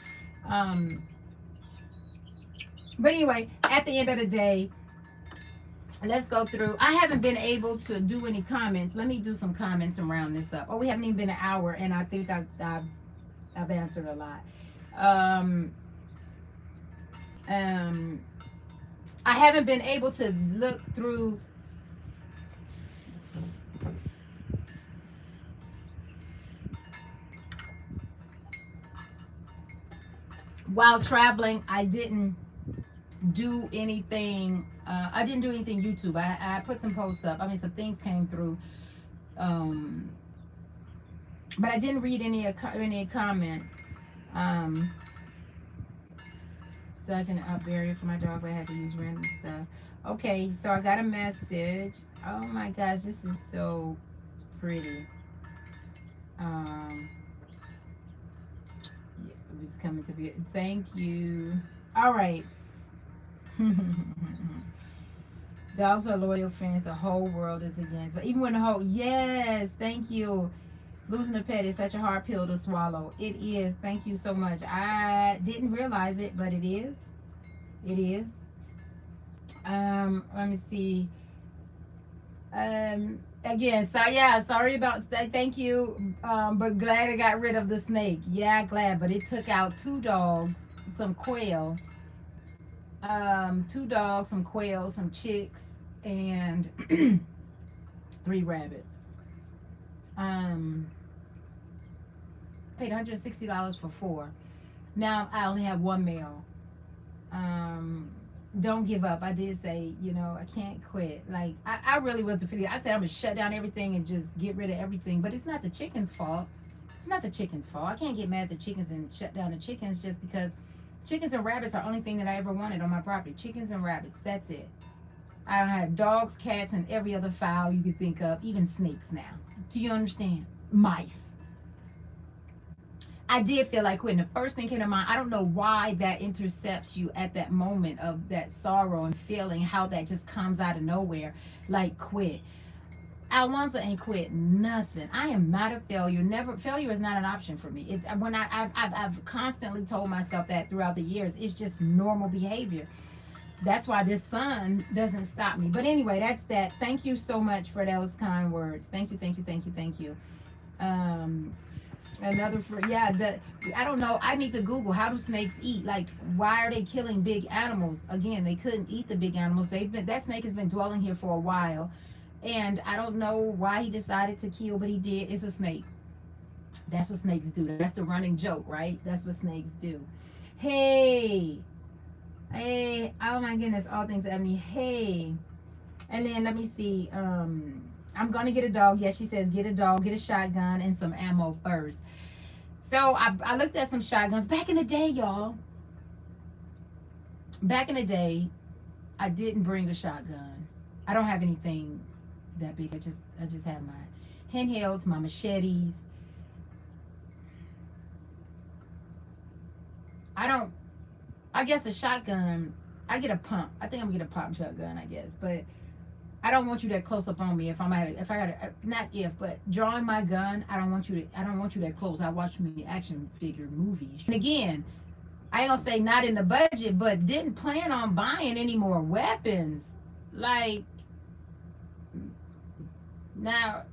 But anyway, at the end of the day, let's go through. I haven't been able to do any comments. Let me do some comments and round this up. Oh, we haven't even been an hour, and I think I've answered a lot. I haven't been able to look through while traveling. I didn't do anything. I didn't do anything YouTube. I put some posts up. I mean, some things came through. But I didn't read any comments. So I can bury it for my dog, but I had to use random stuff. Okay, so I got a message. Oh my gosh, this is so pretty. It's coming to be. Thank you. All right. Dogs are loyal fans. The whole world is against. Even when yes, thank you. Losing a pet is such a hard pill to swallow. It is. Thank you so much. I didn't realize it, but it is. It is. Let me see. Again, so yeah, sorry about that. Thank you. But glad I got rid of the snake. Yeah, glad. But it took out 2 dogs, some quail. 2 dogs, some quail, some chicks, and 3 rabbits. Paid $160 for 4. Now I only have 1 male. Don't give up. I did say, I can't quit. Like I really was defeated. I said I'm gonna shut down everything and just get rid of everything. But it's not the chicken's fault. It's not the chicken's fault. I can't get mad at the chickens and shut down the chickens just because chickens and rabbits are the only thing that I ever wanted on my property. Chickens and rabbits. That's it. I don't have dogs, cats, and every other fowl you could think of, even snakes now. Do you understand? Mice. I did feel like quitting. The first thing came to mind, I don't know why that intercepts you at that moment of that sorrow and feeling, how that just comes out of nowhere, like quit. Alonzo ain't quit nothing. I am not a failure. Never. Failure is not an option for me. I've constantly told myself that throughout the years. It's just normal behavior. That's why this sun doesn't stop me. But anyway, that's that. Thank you so much for those kind words. Thank you, thank you, thank you, thank you. Um, Another for yeah, the I don't know. I need to Google how do snakes eat? Like why are they killing big animals? Again, they couldn't eat the big animals. They've been that snake has been dwelling here for a while. And I don't know why he decided to kill, but he did. It's a snake. That's what snakes do. That's the running joke, right? That's what snakes do. Hey, hey, oh my goodness, all things Ebony. Hey. And then let me see. I'm gonna get a dog. Yes, she says get a dog, get a shotgun, and some ammo first. So I looked at some shotguns back in the day, y'all. Back in the day, I didn't bring a shotgun. I don't have anything that big. I just have my handhelds, my machetes. I don't. I guess a shotgun. I get a pump. I think I'm gonna get a pump shotgun. I guess, but I don't want you that close up on me. If I'm at, if I got to, not if, but drawing my gun, I don't want you to. I don't want you that close. I watch me action figure movies. And again, I ain't gonna say not in the budget, but didn't plan on buying any more weapons. Like now,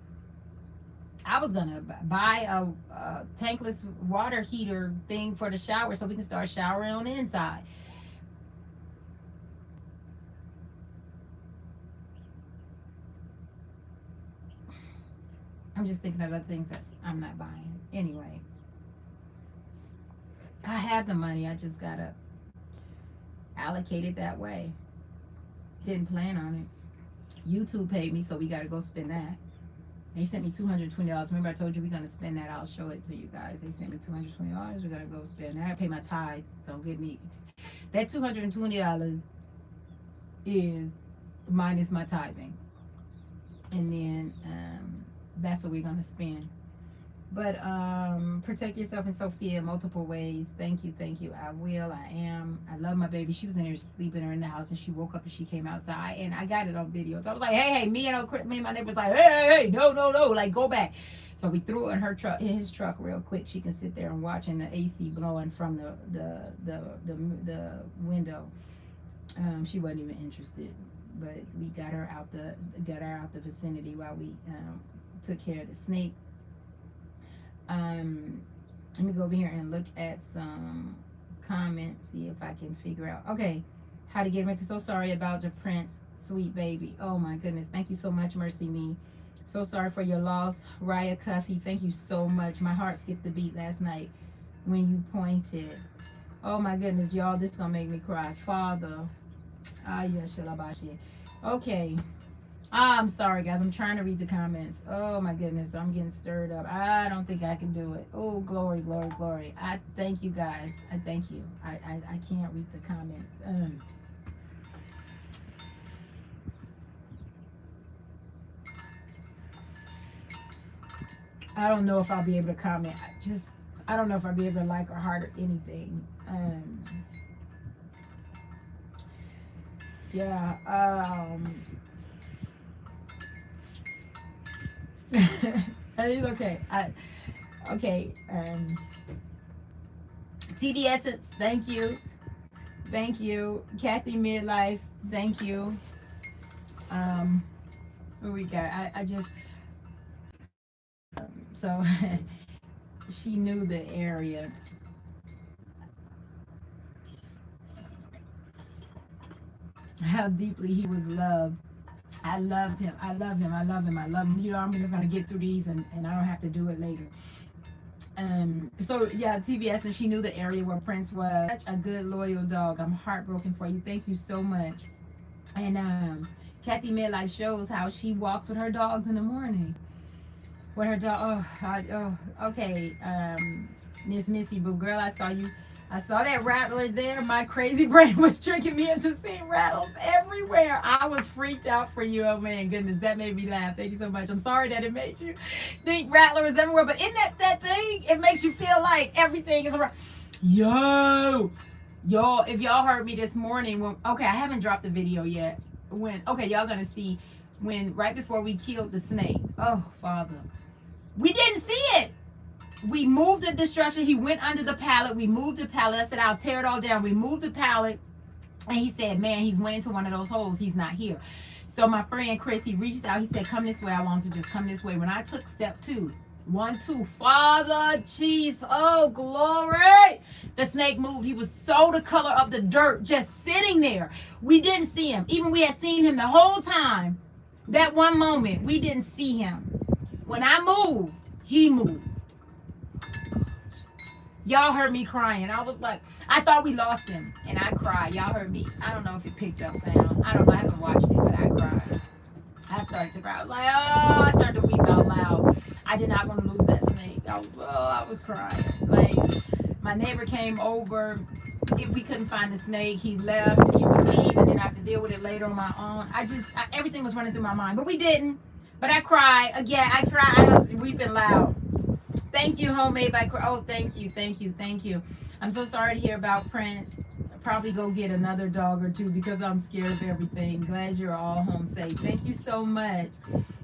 I was gonna buy a tankless water heater thing for the shower so we can start showering on the inside. I'm just thinking of other things that I'm not buying. Anyway, I have the money. I just gotta allocate it that way. Didn't plan on it. YouTube paid me, so we gotta go spend that. They sent me $220. Remember I told you we're gonna spend that. I'll show it to you guys. They sent me $220. We're gonna go spend that. I pay my tithes. Don't get me. That $220 is minus my tithing, and then that's what we're gonna spend. But protect yourself in Sophia multiple ways. Thank you, thank you. I will. I am. I love my baby. She was in there sleeping her in the house, and she woke up and she came outside, and I got it on video. So I was like, hey, me and my neighbor was like, hey, no, like go back. So we threw her in her truck, in his truck, real quick. She can sit there and watch, and the AC blowing from the window. She wasn't even interested, but we got her out the vicinity while we took care of the snake. Let me go over here and look at some comments, see if I can figure out. Okay, how to get him. So sorry about your prince, sweet baby. Oh my goodness, thank you so much, Mercy Me. So sorry for your loss, Raya Cuffy. Thank you so much. My heart skipped a beat last night when you pointed. Oh my goodness, y'all, this is gonna make me cry. Father, yeah, shalabashi. Okay. I'm sorry, guys. I'm trying to read the comments. Oh, my goodness. I'm getting stirred up. I don't think I can do it. Oh, glory, glory, glory. I thank you, guys. I thank you. I can't read the comments. I don't know if I'll be able to comment. I don't know if I'll be able to like or heart or anything. Yeah. It's okay. Okay. TV Essence, thank you. Thank you. Kathy Midlife, thank you. What we got? I just so she knew the area. How deeply he was loved. I loved him. I love him. I love him. I love him. You know, I'm just gonna get through these and I don't have to do it later. So yeah, TBS, and she knew the area where Prince was. Such a good, loyal dog. I'm heartbroken for you. Thank you so much. And Kathy Midlife shows how she walks with her dogs in the morning. With her dog. Okay. Miss Missy Boo Girl, I saw you. I saw that rattler there. My crazy brain was tricking me into seeing rattles everywhere. I was freaked out for you. Oh, man, goodness. That made me laugh. Thank you so much. I'm sorry that it made you think rattler is everywhere. But in that thing, it makes you feel like everything is around. Yo, y'all, if y'all heard me this morning, okay, I haven't dropped the video yet. Okay, y'all going to see right before we killed the snake. Oh, Father. We didn't see it. We moved the destruction. He went under the pallet. We moved the pallet. I said, I'll tear it all down. We moved the pallet. And he said, man, he's went into one of those holes. He's not here. So my friend Chris, he reached out. He said, come this way. I want to just come this way. When I took step two, 1, 2, Father, jeez, oh, glory. The snake moved. He was so the color of the dirt, just sitting there. We didn't see him. Even we had seen him the whole time. That one moment, we didn't see him. When I moved, he moved. Y'all heard me crying. I was like, I thought we lost him. And I cried. Y'all heard me. I don't know if it picked up sound. I don't know. I haven't watched it, but I cried. I started to cry. I was like, oh, I started to weep out loud. I did not want to lose that snake. I was crying. Like, my neighbor came over. If we couldn't find the snake, he left. He would leave, and then I have to deal with it later on my own. Everything was running through my mind, but we didn't. But I cried. Again, I cried. I was weeping loud. Thank you, Homemade by Oh, thank you. I'm so sorry to hear about Prince. I'll probably go get another dog or two because I'm scared of everything. Glad you're all home safe. Thank you so much.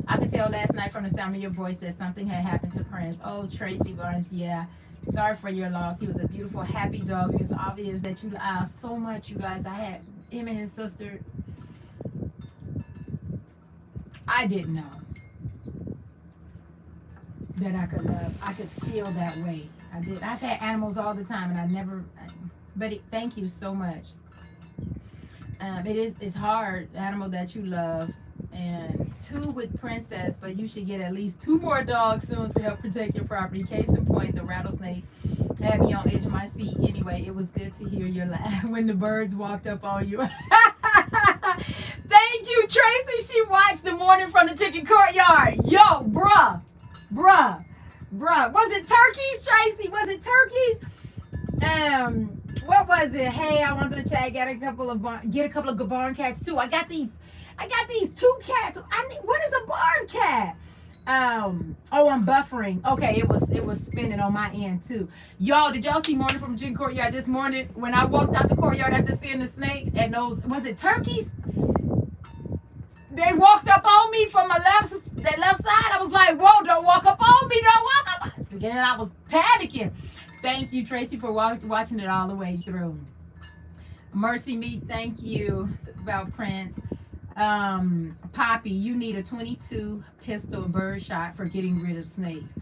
I could tell last night from the sound of your voice that something had happened to Prince. Oh, Tracy Barnes, yeah. Sorry for your loss. He was a beautiful, happy dog. And it's obvious that you so much, you guys. I had him and his sister. I didn't know that I could love. I could feel that way. I did. I've had animals all the time, and thank you so much. It's hard, animal that you love, and 2 with Princess, but you should get at least 2 more dogs soon to help protect your property. Case in point, the rattlesnake had me on edge of my seat. Anyway, it was good to hear your laugh when the birds walked up on you. Thank you, Tracy. She watched the morning from the chicken courtyard. Yo, bruh. Was it turkeys, Tracy? Was it turkeys? What was it? Hey, I wanted to chat. Get a couple of barn cats too. I got these 2 cats. What is a barn cat? I'm buffering. Okay, it was spinning on my end too. Y'all, did y'all see morning from chicken courtyard this morning when I walked out the courtyard after seeing the snake and was it turkeys? They walked up on me from the left side. I was like, whoa, don't walk up on me. Don't walk up. Again, I was panicking. Thank you, Tracy, for watching it all the way through. Mercy Me, thank you. About Prince. Poppy, you need a 22 pistol bird shot for getting rid of snakes.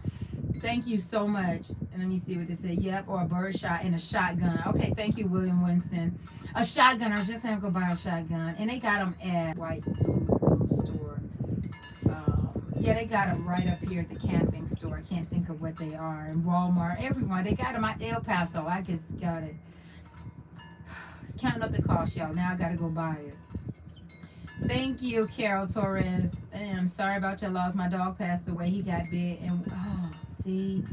Thank you so much. And let me see what they said. Yep, or a bird shot and a shotgun. Okay, thank you, William Winston. A shotgun. I just have to go buy a shotgun. And they got them at White store. Yeah, they got them right up here at the camping store. I can't think of what they are. And Walmart, everyone. They got them at El Paso. I just got it. It's counting up the cost, y'all. Now I got to go buy it. Thank you, Carol Torres. I'm sorry about your loss. My dog passed away. He got bit. And see,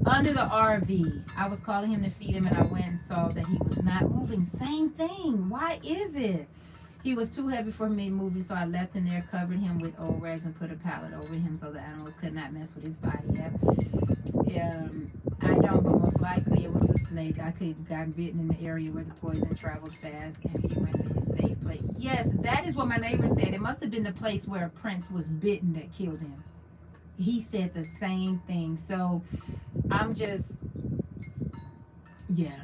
under the RV. I was calling him to feed him, and I went and saw that he was not moving. Same thing. Why is it? He was too heavy for me to move, so I left him there, covered him with old rags, and put a pallet over him so the animals could not mess with his body. I don't, but most likely it was a snake. I could have gotten bitten in the area where the poison traveled fast, and he went to his safe place. Yes, that is what my neighbor said. It must have been the place where Prince was bitten that killed him. He said the same thing. So I'm just, yeah.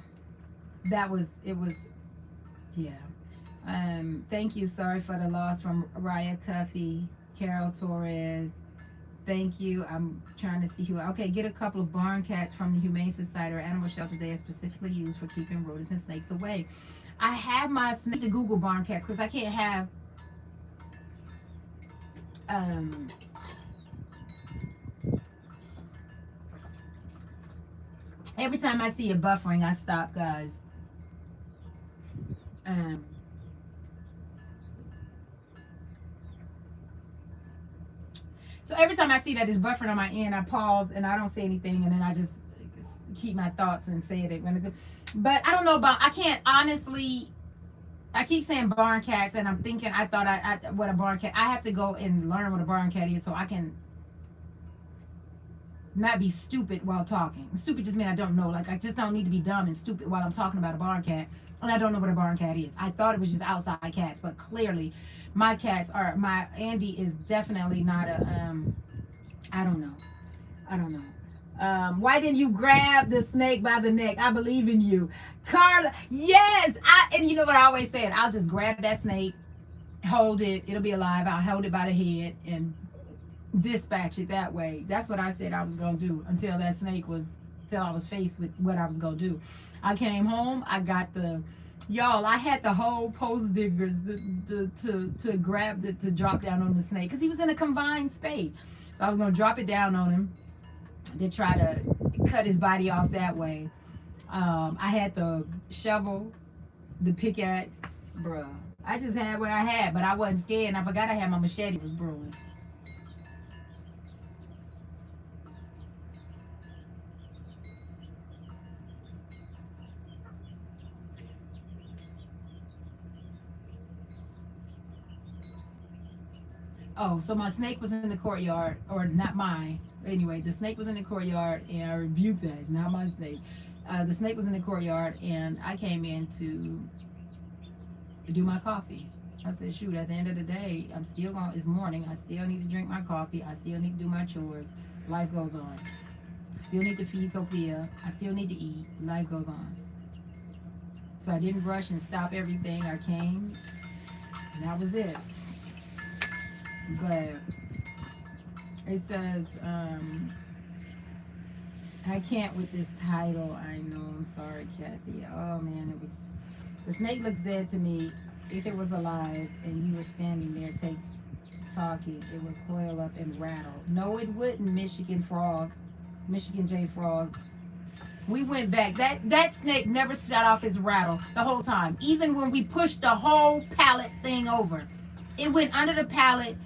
Thank you. Sorry for the loss from Raya Cuffy, Carol Torres. Thank you. I'm trying to see who. Okay, get a couple of barn cats from the Humane Society or animal shelter. They are specifically used for keeping rodents and snakes away. I have my snake to Google barn cats because I can't have. Every time I see a buffering, I stop, guys. So every time I see that it's buffering on my end, I pause and I don't say anything, and then I just keep my thoughts and say it when it's. But I don't know about. I can't honestly. I keep saying barn cats, and I'm thinking. I thought what a barn cat. I have to go and learn what a barn cat is so I can not be stupid while talking. Stupid just means I don't know. Like I just don't need to be dumb and stupid while I'm talking about a barn cat, and I don't know what a barn cat is. I thought it was just outside cats, but clearly. My Andy is definitely not a, I don't know. Why didn't you grab the snake by the neck? I believe in you. Carla, yes. And you know what I always said? I'll just grab that snake, hold it, it'll be alive. I'll hold it by the head and dispatch it that way. That's what I said I was gonna do until that snake was till I was faced with what I was gonna do. I came home, I got the y'all, I had the whole post diggers to grab the to drop down on the snake because he was in a confined space. So I was gonna drop it down on him to try to cut his body off that way. I had the shovel, the pickaxe, bruh. I just had what I had, but I wasn't scared, and I forgot I had my machete was brewing. Oh, so my snake was in the courtyard, or not mine. Anyway, the snake was in the courtyard, and I rebuked that. It's not my snake. The snake was in the courtyard, and I came in to do my coffee. I said, shoot, at the end of the day, I'm still going, it's morning. I still need to drink my coffee. I still need to do my chores. Life goes on. I still need to feed Sophia. I still need to eat. Life goes on. So I didn't rush and stop everything. I came, and that was it. But it says, I can't with this title. I know, I'm sorry, Kathy. Oh man, it was, the snake looks dead to me. If it was alive and you were standing there talking, it would coil up and rattle. No, it wouldn't, Michigan Frog. Michigan J Frog. We went back. That snake never shut off his rattle the whole time. Even when we pushed the whole pallet thing over. It went under the pallet,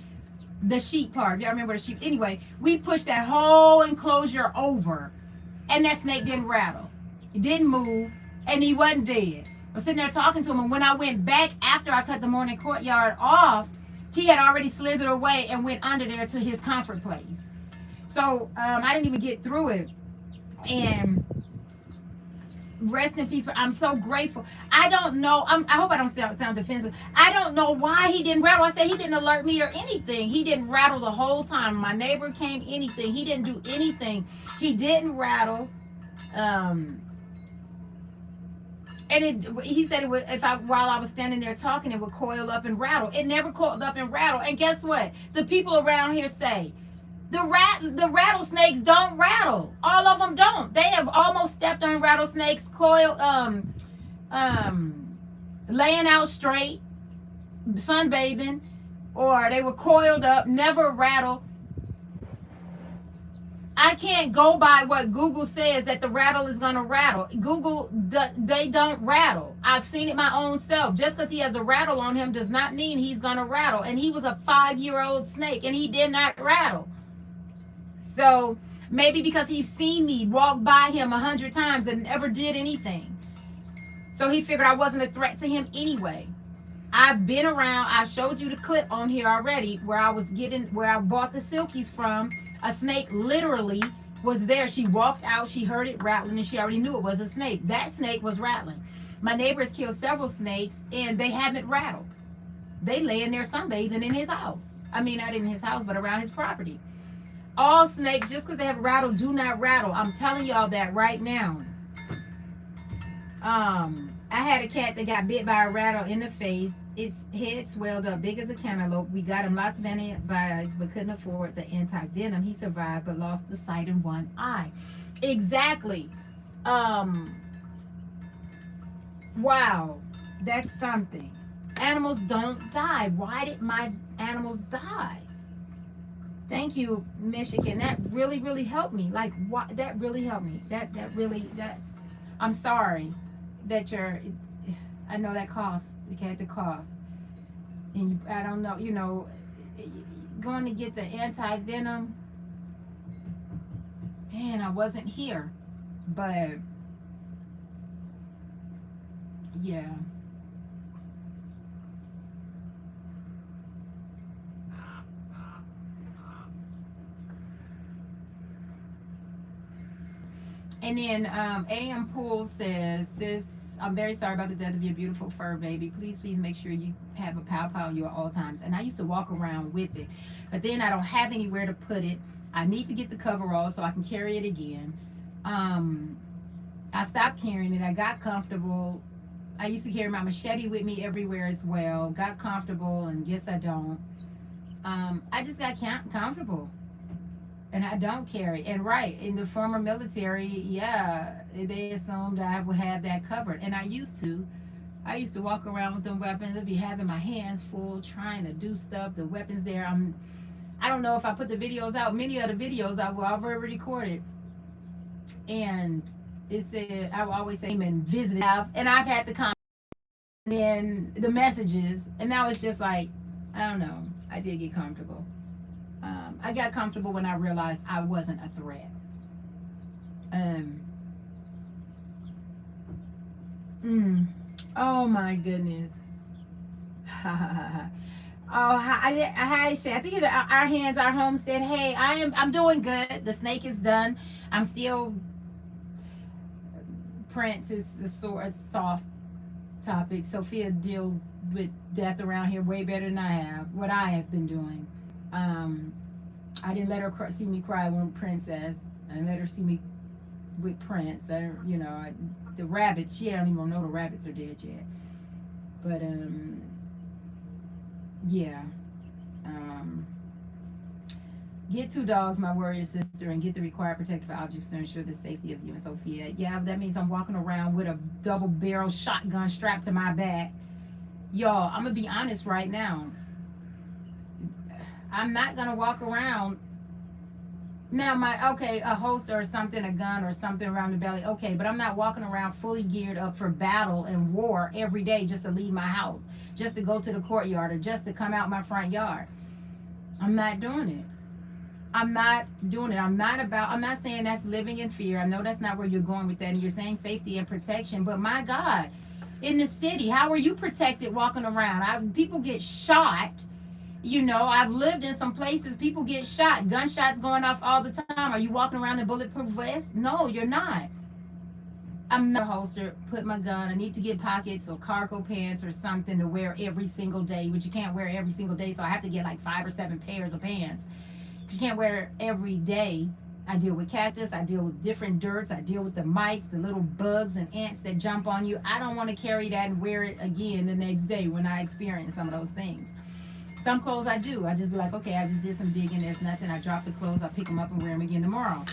the sheep part. Y'all remember the sheep? Anyway, we pushed that whole enclosure over, and that snake didn't rattle. It didn't move, and he wasn't dead. I was sitting there talking to him, and when I went back after I cut the morning courtyard off, he had already slithered away and went under there to his comfort place. So I didn't even get through it. And rest in peace. I'm so grateful. I don't know. I hope I don't sound defensive. I don't know why he didn't rattle. I said he didn't alert me or anything. He didn't rattle the whole time. My neighbor came, anything. He didn't do anything. He didn't rattle. And he said it would, while I was standing there talking, it would coil up and rattle. It never coiled up and rattle. And guess what? The people around here say the rattlesnakes don't rattle. All of them don't. They have almost stepped on rattlesnakes, laying out straight, sunbathing, or they were coiled up, never rattle. I can't go by what Google says that the rattle is going to rattle. Google, they don't rattle. I've seen it my own self. Just because he has a rattle on him does not mean he's going to rattle. And he was a 5-year-old snake, and he did not rattle. So maybe because he's seen me walk by him 100 times and never did anything. So he figured I wasn't a threat to him anyway. I've been around. I showed you the clip on here already where I bought the silkies from. A snake literally was there. She walked out, she heard it rattling, and she already knew it was a snake. That snake was rattling. My neighbors killed several snakes, and they haven't rattled. They lay in there sunbathing in his house. I mean, not in his house, but around his property. All snakes, just because they have rattled, do not rattle. I'm telling y'all that right now. I had a cat that got bit by a rattle in the face. Its head swelled up big as a cantaloupe. We got him lots of antibiotics but couldn't afford the anti-venom. He survived but lost the sight in one eye. Exactly. Wow. That's something. Animals don't die. Why did my animals die? Thank you, Michigan. That really, really helped me. Like, what? That really helped me. That I'm sorry that I know that cost. It had to cost. And I don't know, going to get the anti-venom. Man, I wasn't here. But, yeah. And then AM Pool says, sis, I'm very sorry about the death of your beautiful fur baby. Please make sure you have a pow pow you at all times. And I used to walk around with it, but then I don't have anywhere to put it. I need to get the cover off so I can carry it again. Um, I stopped carrying it. I got comfortable. I used to carry my machete with me everywhere as well. Got comfortable, and guess I don't. I just got comfortable, and I don't carry. And right in the former military, yeah, they assumed I would have that covered, and I used to. I used to walk around with them weapons. I'd be having my hands full, trying to do stuff. The weapons there. I don't know if I put the videos out. Many of the videos I've already recorded, and it said I will always say and visit, and I've had the comment, and then the messages, and now it's just like I don't know. I did get comfortable. I got comfortable when I realized I wasn't a threat. Um, oh my goodness. Oh, hi, Shay. I think our hands, our homestead. Hey, I'm doing good. The snake is done. I'm still. Prince is a soft topic. Sophia deals with death around here way better than I have. What I have been doing. I didn't let her see me cry when Princess. I didn't let her see me with Prince. The rabbits. She don't even know the rabbits are dead yet. But yeah. Get 2 dogs, my warrior sister, and get the required protective objects to ensure the safety of you and Sophia. Yeah, that means I'm walking around with a double barrel shotgun strapped to my back. Y'all, I'm gonna be honest right now. I'm not gonna walk around now. A holster or something, a gun or something around the belly. Okay, but I'm not walking around fully geared up for battle and war every day just to leave my house, just to go to the courtyard, or just to come out my front yard. I'm not doing it. I'm not doing it. I'm not saying that's living in fear. I know that's not where you're going with that. And you're saying safety and protection. But my God, in the city, how are you protected walking around? People get shot. I've lived in some places, people get shot. Gunshots going off all the time. Are you walking around in bulletproof vest? No, you're not. I'm not a holster. Put my gun. I need to get pockets or cargo pants or something to wear every single day, which you can't wear every single day. So I have to get like 5 or 7 pairs of pants. You can't wear it every day. I deal with cactus. I deal with different dirts. I deal with the mites, the little bugs and ants that jump on you. I don't want to carry that and wear it again the next day when I experience some of those things. Some clothes I do. I just be like, okay, I just did some digging. There's nothing. I drop the clothes. I pick them up and wear them again tomorrow.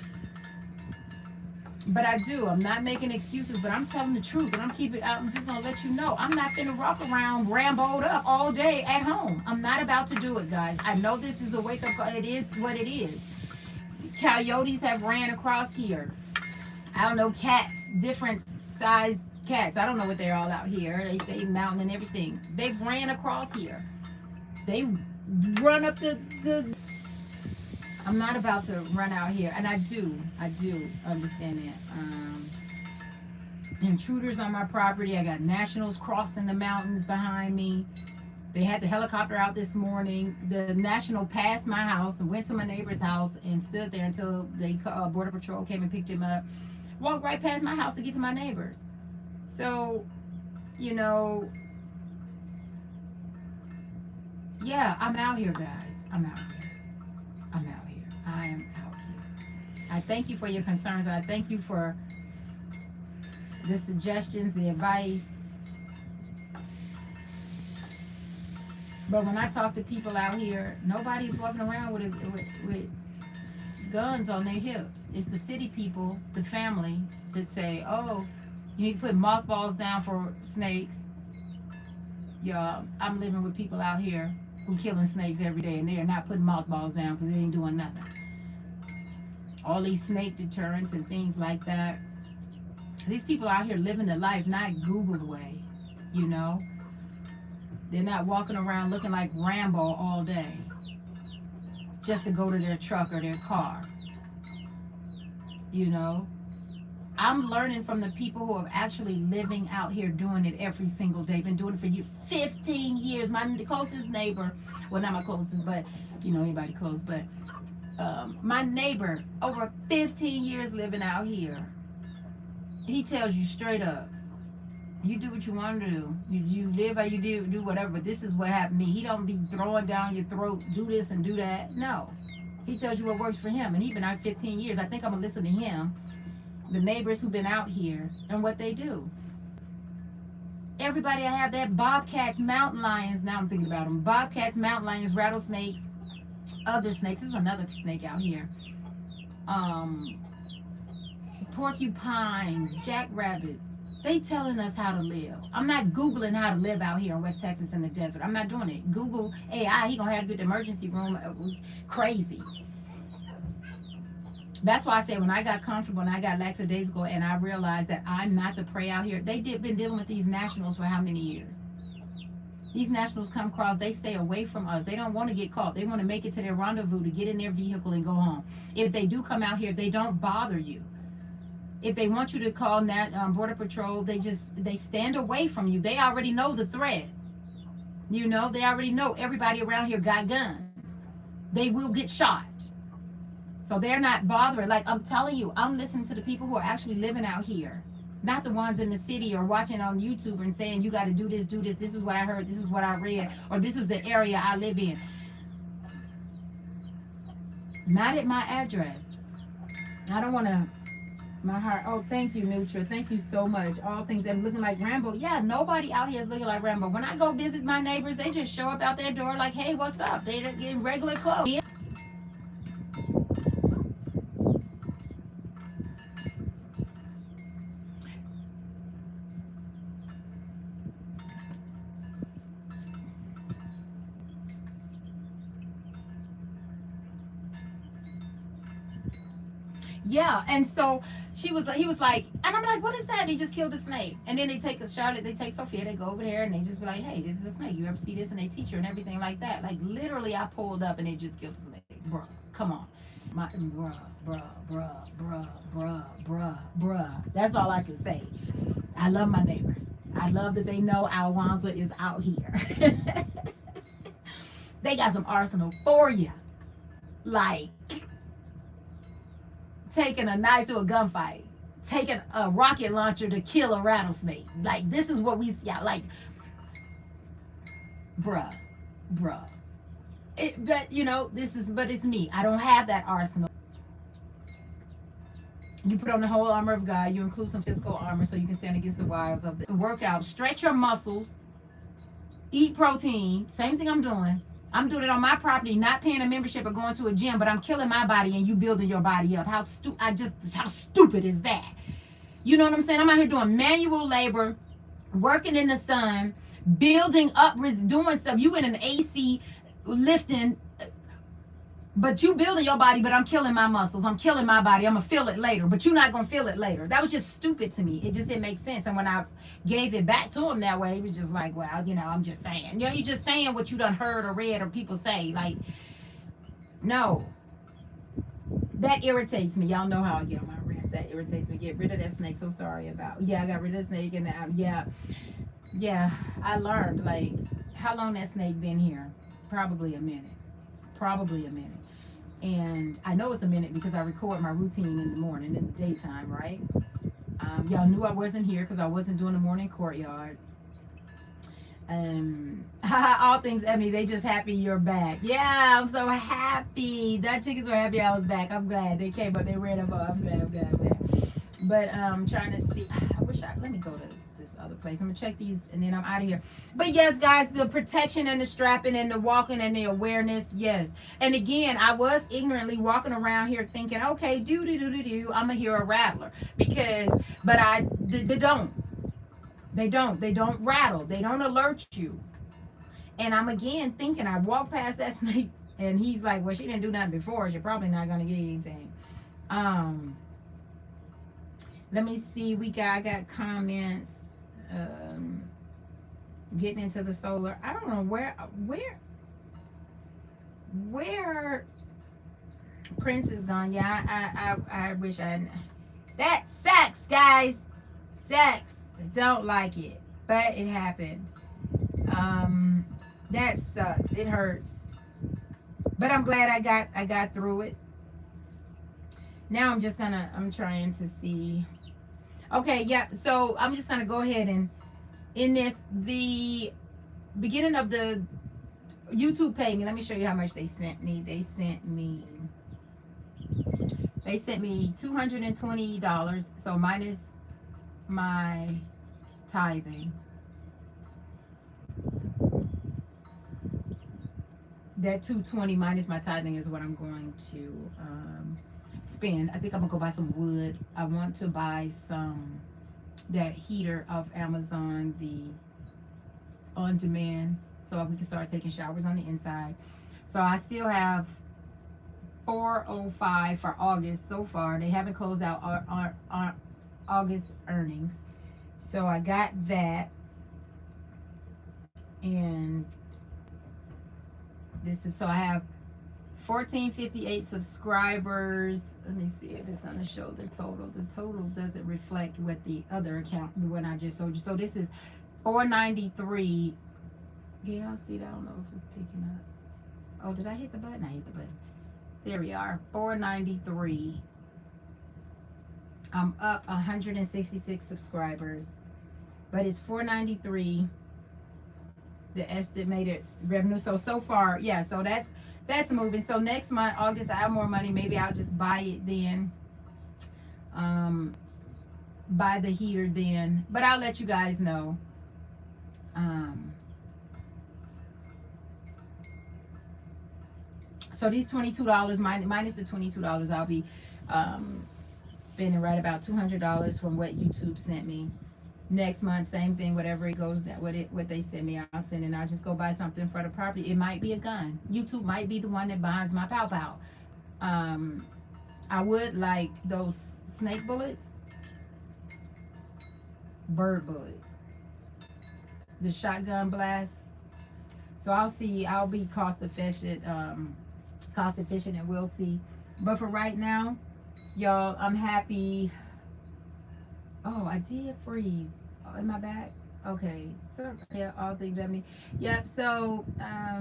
But I do. I'm not making excuses, but I'm telling the truth. And I'm just going to let you know. I'm not going to walk around ramboed up all day at home. I'm not about to do it, guys. I know this is a wake-up call. It is what it is. Coyotes have ran across here. I don't know, cats, different size cats. I don't know what they're all out here. They say mountain and everything. They've ran across here. They run up the I'm not about to run out here, and I do understand that. Intruders on my property. I got nationals crossing the mountains behind me. They had the helicopter out this morning. The national passed my house and went to my neighbor's house and stood there until Border Patrol came and picked him up. Walked right past my house to get to my neighbor's. So, yeah, I'm out here, guys. I'm out here. I am out here. I thank you for your concerns. I thank you for the suggestions, the advice. But when I talk to people out here, nobody's walking around with guns on their hips. It's the city people, the family, that say, oh, you need to put mothballs down for snakes. Y'all, I'm living with people out here who killing snakes every day, and they are not putting mothballs down because they ain't doing nothing. All these snake deterrents and things like that. These people out here living the life, not Google way, They're not walking around looking like Rambo all day just to go to their truck or their car. I'm learning from the people who are actually living out here doing it every single day. Been doing it for 15 years. My closest neighbor, well, not my closest, but anybody close, but my neighbor, over 15 years living out here, he tells you straight up, you do what you want to do. You live how you do whatever, but this is what happened to me. He don't be throwing down your throat, do this and do that. No. He tells you what works for him, and he's been out 15 years. I think I'm gonna listen to him. The neighbors who've been out here and what they do. Everybody I have that bobcats, mountain lions. Now I'm thinking about them. Bobcats, mountain lions, rattlesnakes, other snakes. There's another snake out here. Porcupines, jackrabbits. They telling us how to live. I'm not Googling how to live out here in West Texas in the desert. I'm not doing it. Google AI, he gonna have to get the emergency room crazy. That's why I said when I got comfortable and I got lackadaisical and I realized that I'm not the prey out here. Been dealing with these nationals for how many years? These nationals come across, they stay away from us. They don't want to get caught. They want to make it to their rendezvous to get in their vehicle and go home. If they do come out here, they don't bother you. If they want you to call Border Patrol, they stand away from you. They already know the threat. You know, they already know everybody around here got guns. They will get shot. So they're not bothering. Like I'm telling you, I'm listening to the people who are actually living out here. Not the ones in the city or watching on YouTube and saying, you got to do this. This is what I heard. This is what I read. Or this is the area I live in. Not at my address. I don't want to... My heart. Oh, thank you, Nutra. Thank you so much. All things and looking like Rambo. Yeah, nobody out here is looking like Rambo. When I go visit my neighbors, they just show up out their door like, hey, what's up? They're in regular clothes. Yeah, and so he was like, and I'm like, what is that? They just killed a snake. And then they take Charlotte, they take Sophia, they go over there and they just be like, hey, this is a snake. You ever see this? And they teach her and everything like that. Like literally I pulled up and they just killed a snake. Bruh, come on. Bruh. That's all I can say. I love my neighbors. I love that they know Alwanza is out here. They got some arsenal for you. Like taking a knife to a gunfight, taking a rocket launcher to kill a rattlesnake. Like this is what we see. Like, bruh. But you know, but it's me. I don't have that arsenal. You put on the whole armor of God. You include some physical armor so you can stand against the wiles of the workout. Stretch your muscles. Eat protein. Same thing I'm doing. I'm doing it on my property, not paying a membership or going to a gym, but I'm killing my body and you building your body up. How stupid is that? You know what I'm saying? I'm out here doing manual labor, working in the sun, building up, doing stuff. You in an AC lifting, but you building your body, but I'm killing my muscles. I'm killing my body. I'm going to feel it later, but you're not going to feel it later. That was just stupid to me. It just didn't make sense. And when I gave it back to him that way, he was just like, well, you know, I'm just saying. You know, you're just saying what you done heard or read or people say. Like, no. That irritates me. Y'all know how I get on my rants. That irritates me. Get rid of that snake. So sorry about. Yeah, I got rid of the snake. And yeah, I learned, like, how long that snake been here? Probably a minute. And I know it's a minute because I record my routine in the morning, in the daytime, right? Y'all knew I wasn't here because I wasn't doing the morning courtyards. All things Ebony, they just happy you're back. Yeah, I'm so happy. That chickens were happy I was back. I'm glad they came, but they ran up. I'm glad. But trying to see. Let me go to this other place. I'm gonna check these and then I'm out of here. But yes, guys, the protection and the strapping and the walking and the awareness, yes. And again, I was ignorantly walking around here thinking, okay, I'm gonna hear a rattler but they don't rattle, they don't alert you. And I'm again thinking, I walked past that snake and he's like, well, she didn't do nothing before, she's probably not gonna get anything. Let me see, I got comments. Getting into the solar. I don't know where Prince is gone. Yeah, I wish that sucks, guys. Sucks. Don't like it, but it happened. That sucks. It hurts. But I'm glad I got through it. Now I'm trying to see. Okay, yeah, so I'm just gonna go ahead and in the beginning of the YouTube paid me. Let me show you how much they sent me. They sent me $220. So minus my tithing, that 220 minus my tithing is what I'm going to spend. I think I'm gonna go buy some wood. I want to buy some that heater off Amazon, the on demand, so we can start taking showers on the inside. So I still have 405 for August so far. They haven't closed out our August earnings. So I got that, and this is, so I have 1458 subscribers. Let me see if it's going to show the total. The total doesn't reflect what the other account, when I just sold you. So this is 493. Can y'all see that? I don't know if it's picking up. Oh, did I hit the button? I hit the button. There we are, 493. I'm up 166 subscribers, but it's 493, the estimated revenue. So far, yeah, so that's moving. So next month, August, I have more money. Maybe I'll just buy it then. Buy the heater then. But I'll let you guys know. So these $22 minus the $22, I'll be spending right about $200 from what YouTube sent me. Next month, same thing. Whatever it goes, that what they send me, I'll send, and I'll just go buy something for the property. It might be a gun. YouTube might be the one that buys my pow pow. I would like those snake bullets, bird bullets, the shotgun blast. So I'll see. I'll be cost efficient, and we'll see. But for right now, y'all, I'm happy. Oh, I did freeze. Oh, am I back? Okay. So yeah, all things happening. Yep. So I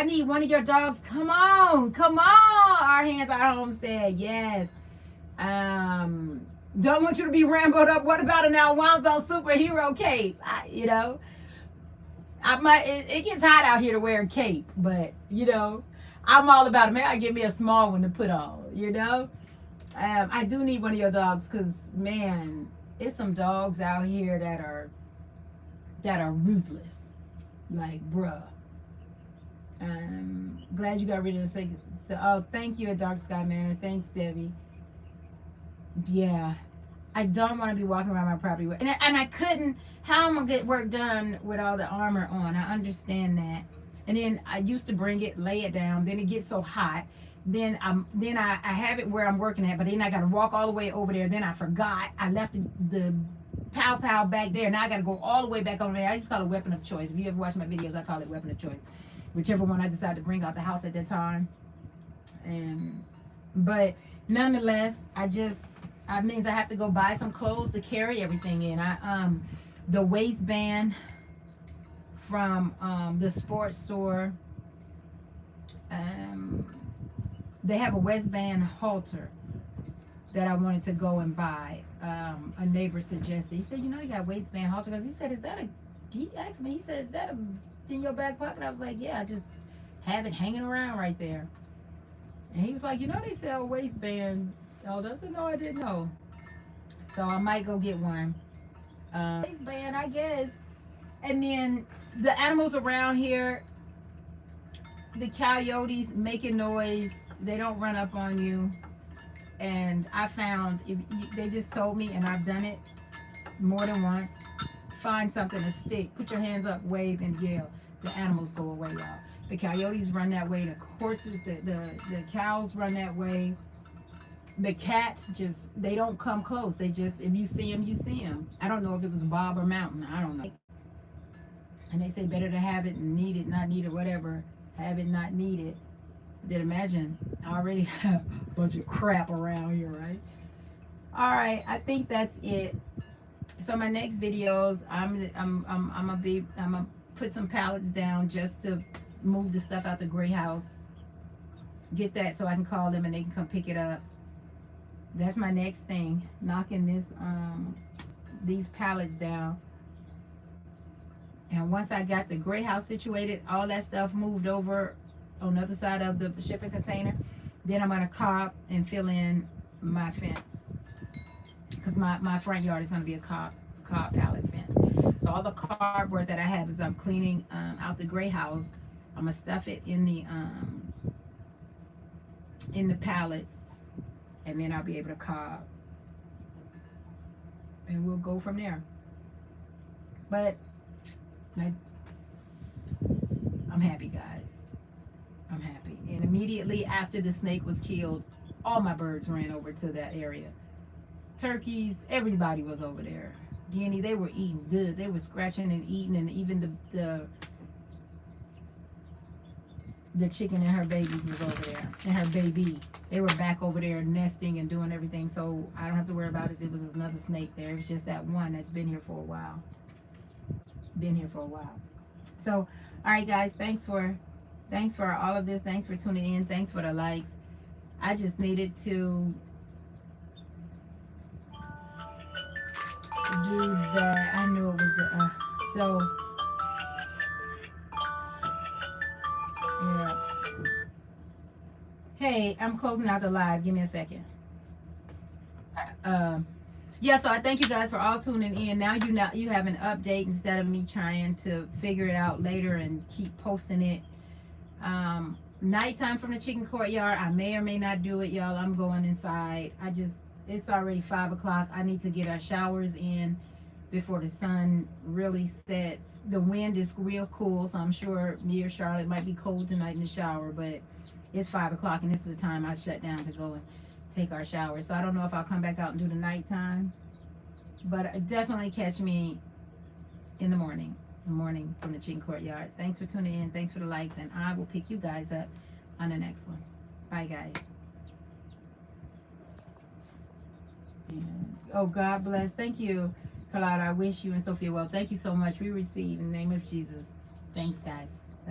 need one of your dogs. Come on. Our hands are homestead. Yes. Don't want you to be rambled up. What about an Alonzo superhero cape? It gets hot out here to wear a cape, but I'm all about it. Man, I give me a small one to put on. I do need one of your dogs, because man, it's some dogs out here that are ruthless. Like, bruh. Glad you got rid of the second. So, oh, thank you, Dark Sky Man. Thanks, Debbie. Yeah, I don't want to be walking around my property and I couldn't. How am I gonna get work done with all the armor on? I understand that. And then I used to bring it, lay it down. Then it gets so hot. Then I have it where I'm working at, but then I got to walk all the way over there. Then I forgot. I left the pow pow back there. Now I got to go all the way back over there. I just call it weapon of choice. If you ever watch my videos, I call it weapon of choice. Whichever one I decide to bring out the house at that time. But nonetheless, I means I have to go buy some clothes to carry everything in. The waistband from the sports store. They have a waistband halter that I wanted to go and buy. A neighbor suggested. He said, you got waistband halter, because he said, he asked me, he said, is that in your back pocket? I was like, yeah, I just have it hanging around right there. And he was like, they sell waistband. Oh, I said, no, I didn't know. So I might go get one. Waistband, I guess. And then the animals around here, the coyotes making noise. They don't run up on you. And I found, they just told me, and I've done it more than once, find something to stick, put your hands up, wave, and yell. The animals go away, y'all. The coyotes run that way. The horses, the cows run that way. The cats they don't come close. They just, if you see them, you see them. I don't know if it was Bob or Mountain. I don't know. And they say better to have it and need it, not need it, whatever. Have it, not need it. Then imagine, I already have a bunch of crap around here, right? All right, I think that's it. So my next videos, I'm gonna put some pallets down just to move the stuff out the gray house. Get that so I can call them and they can come pick it up. That's my next thing. Knocking these pallets down. And once I got the gray house situated, all that stuff moved over on the other side of the shipping container. Then I'm gonna cob and fill in my fence because my front yard is gonna be a cob pallet fence. So all the cardboard that I have is I'm cleaning out the gray house. I'm gonna stuff it in the pallets, and then I'll be able to cob, and we'll go from there. But I'm happy, guys. I'm happy. And immediately after the snake was killed, all my birds ran over to that area. Turkeys, everybody was over there. Guinea, they were eating good. They were scratching and eating, and even the chicken and her babies was over there, and her baby. They were back over there nesting and doing everything. So I don't have to worry about if it was another snake there. It was just that one that's been here for a while. So, all right, guys, thanks for all of this. Thanks for tuning in. Thanks for the likes. I just needed to do that. I knew it was so yeah. Hey, I'm closing out the live. Give me a second. Yeah, so I thank you guys for all tuning in. Now you have an update instead of me trying to figure it out later and keep posting it. Nighttime from the chicken courtyard. I may or may not do it, y'all. I'm going inside. It's already 5 o'clock. I need to get our showers in before the sun really sets. The wind is real cool, so I'm sure me or Charlotte might be cold tonight in the shower, but it's 5 o'clock and this is the time I shut down to go and take our showers. So I don't know if I'll come back out and do the nighttime, but definitely catch me in the morning from the chicken courtyard. Thanks for tuning in. Thanks for the likes, and I will pick you guys up on the next one. Bye, guys. And, oh, God bless. Thank you, Carlotta. I wish you and Sophia well. Thank you so much. We receive in the name of Jesus. Thanks, guys.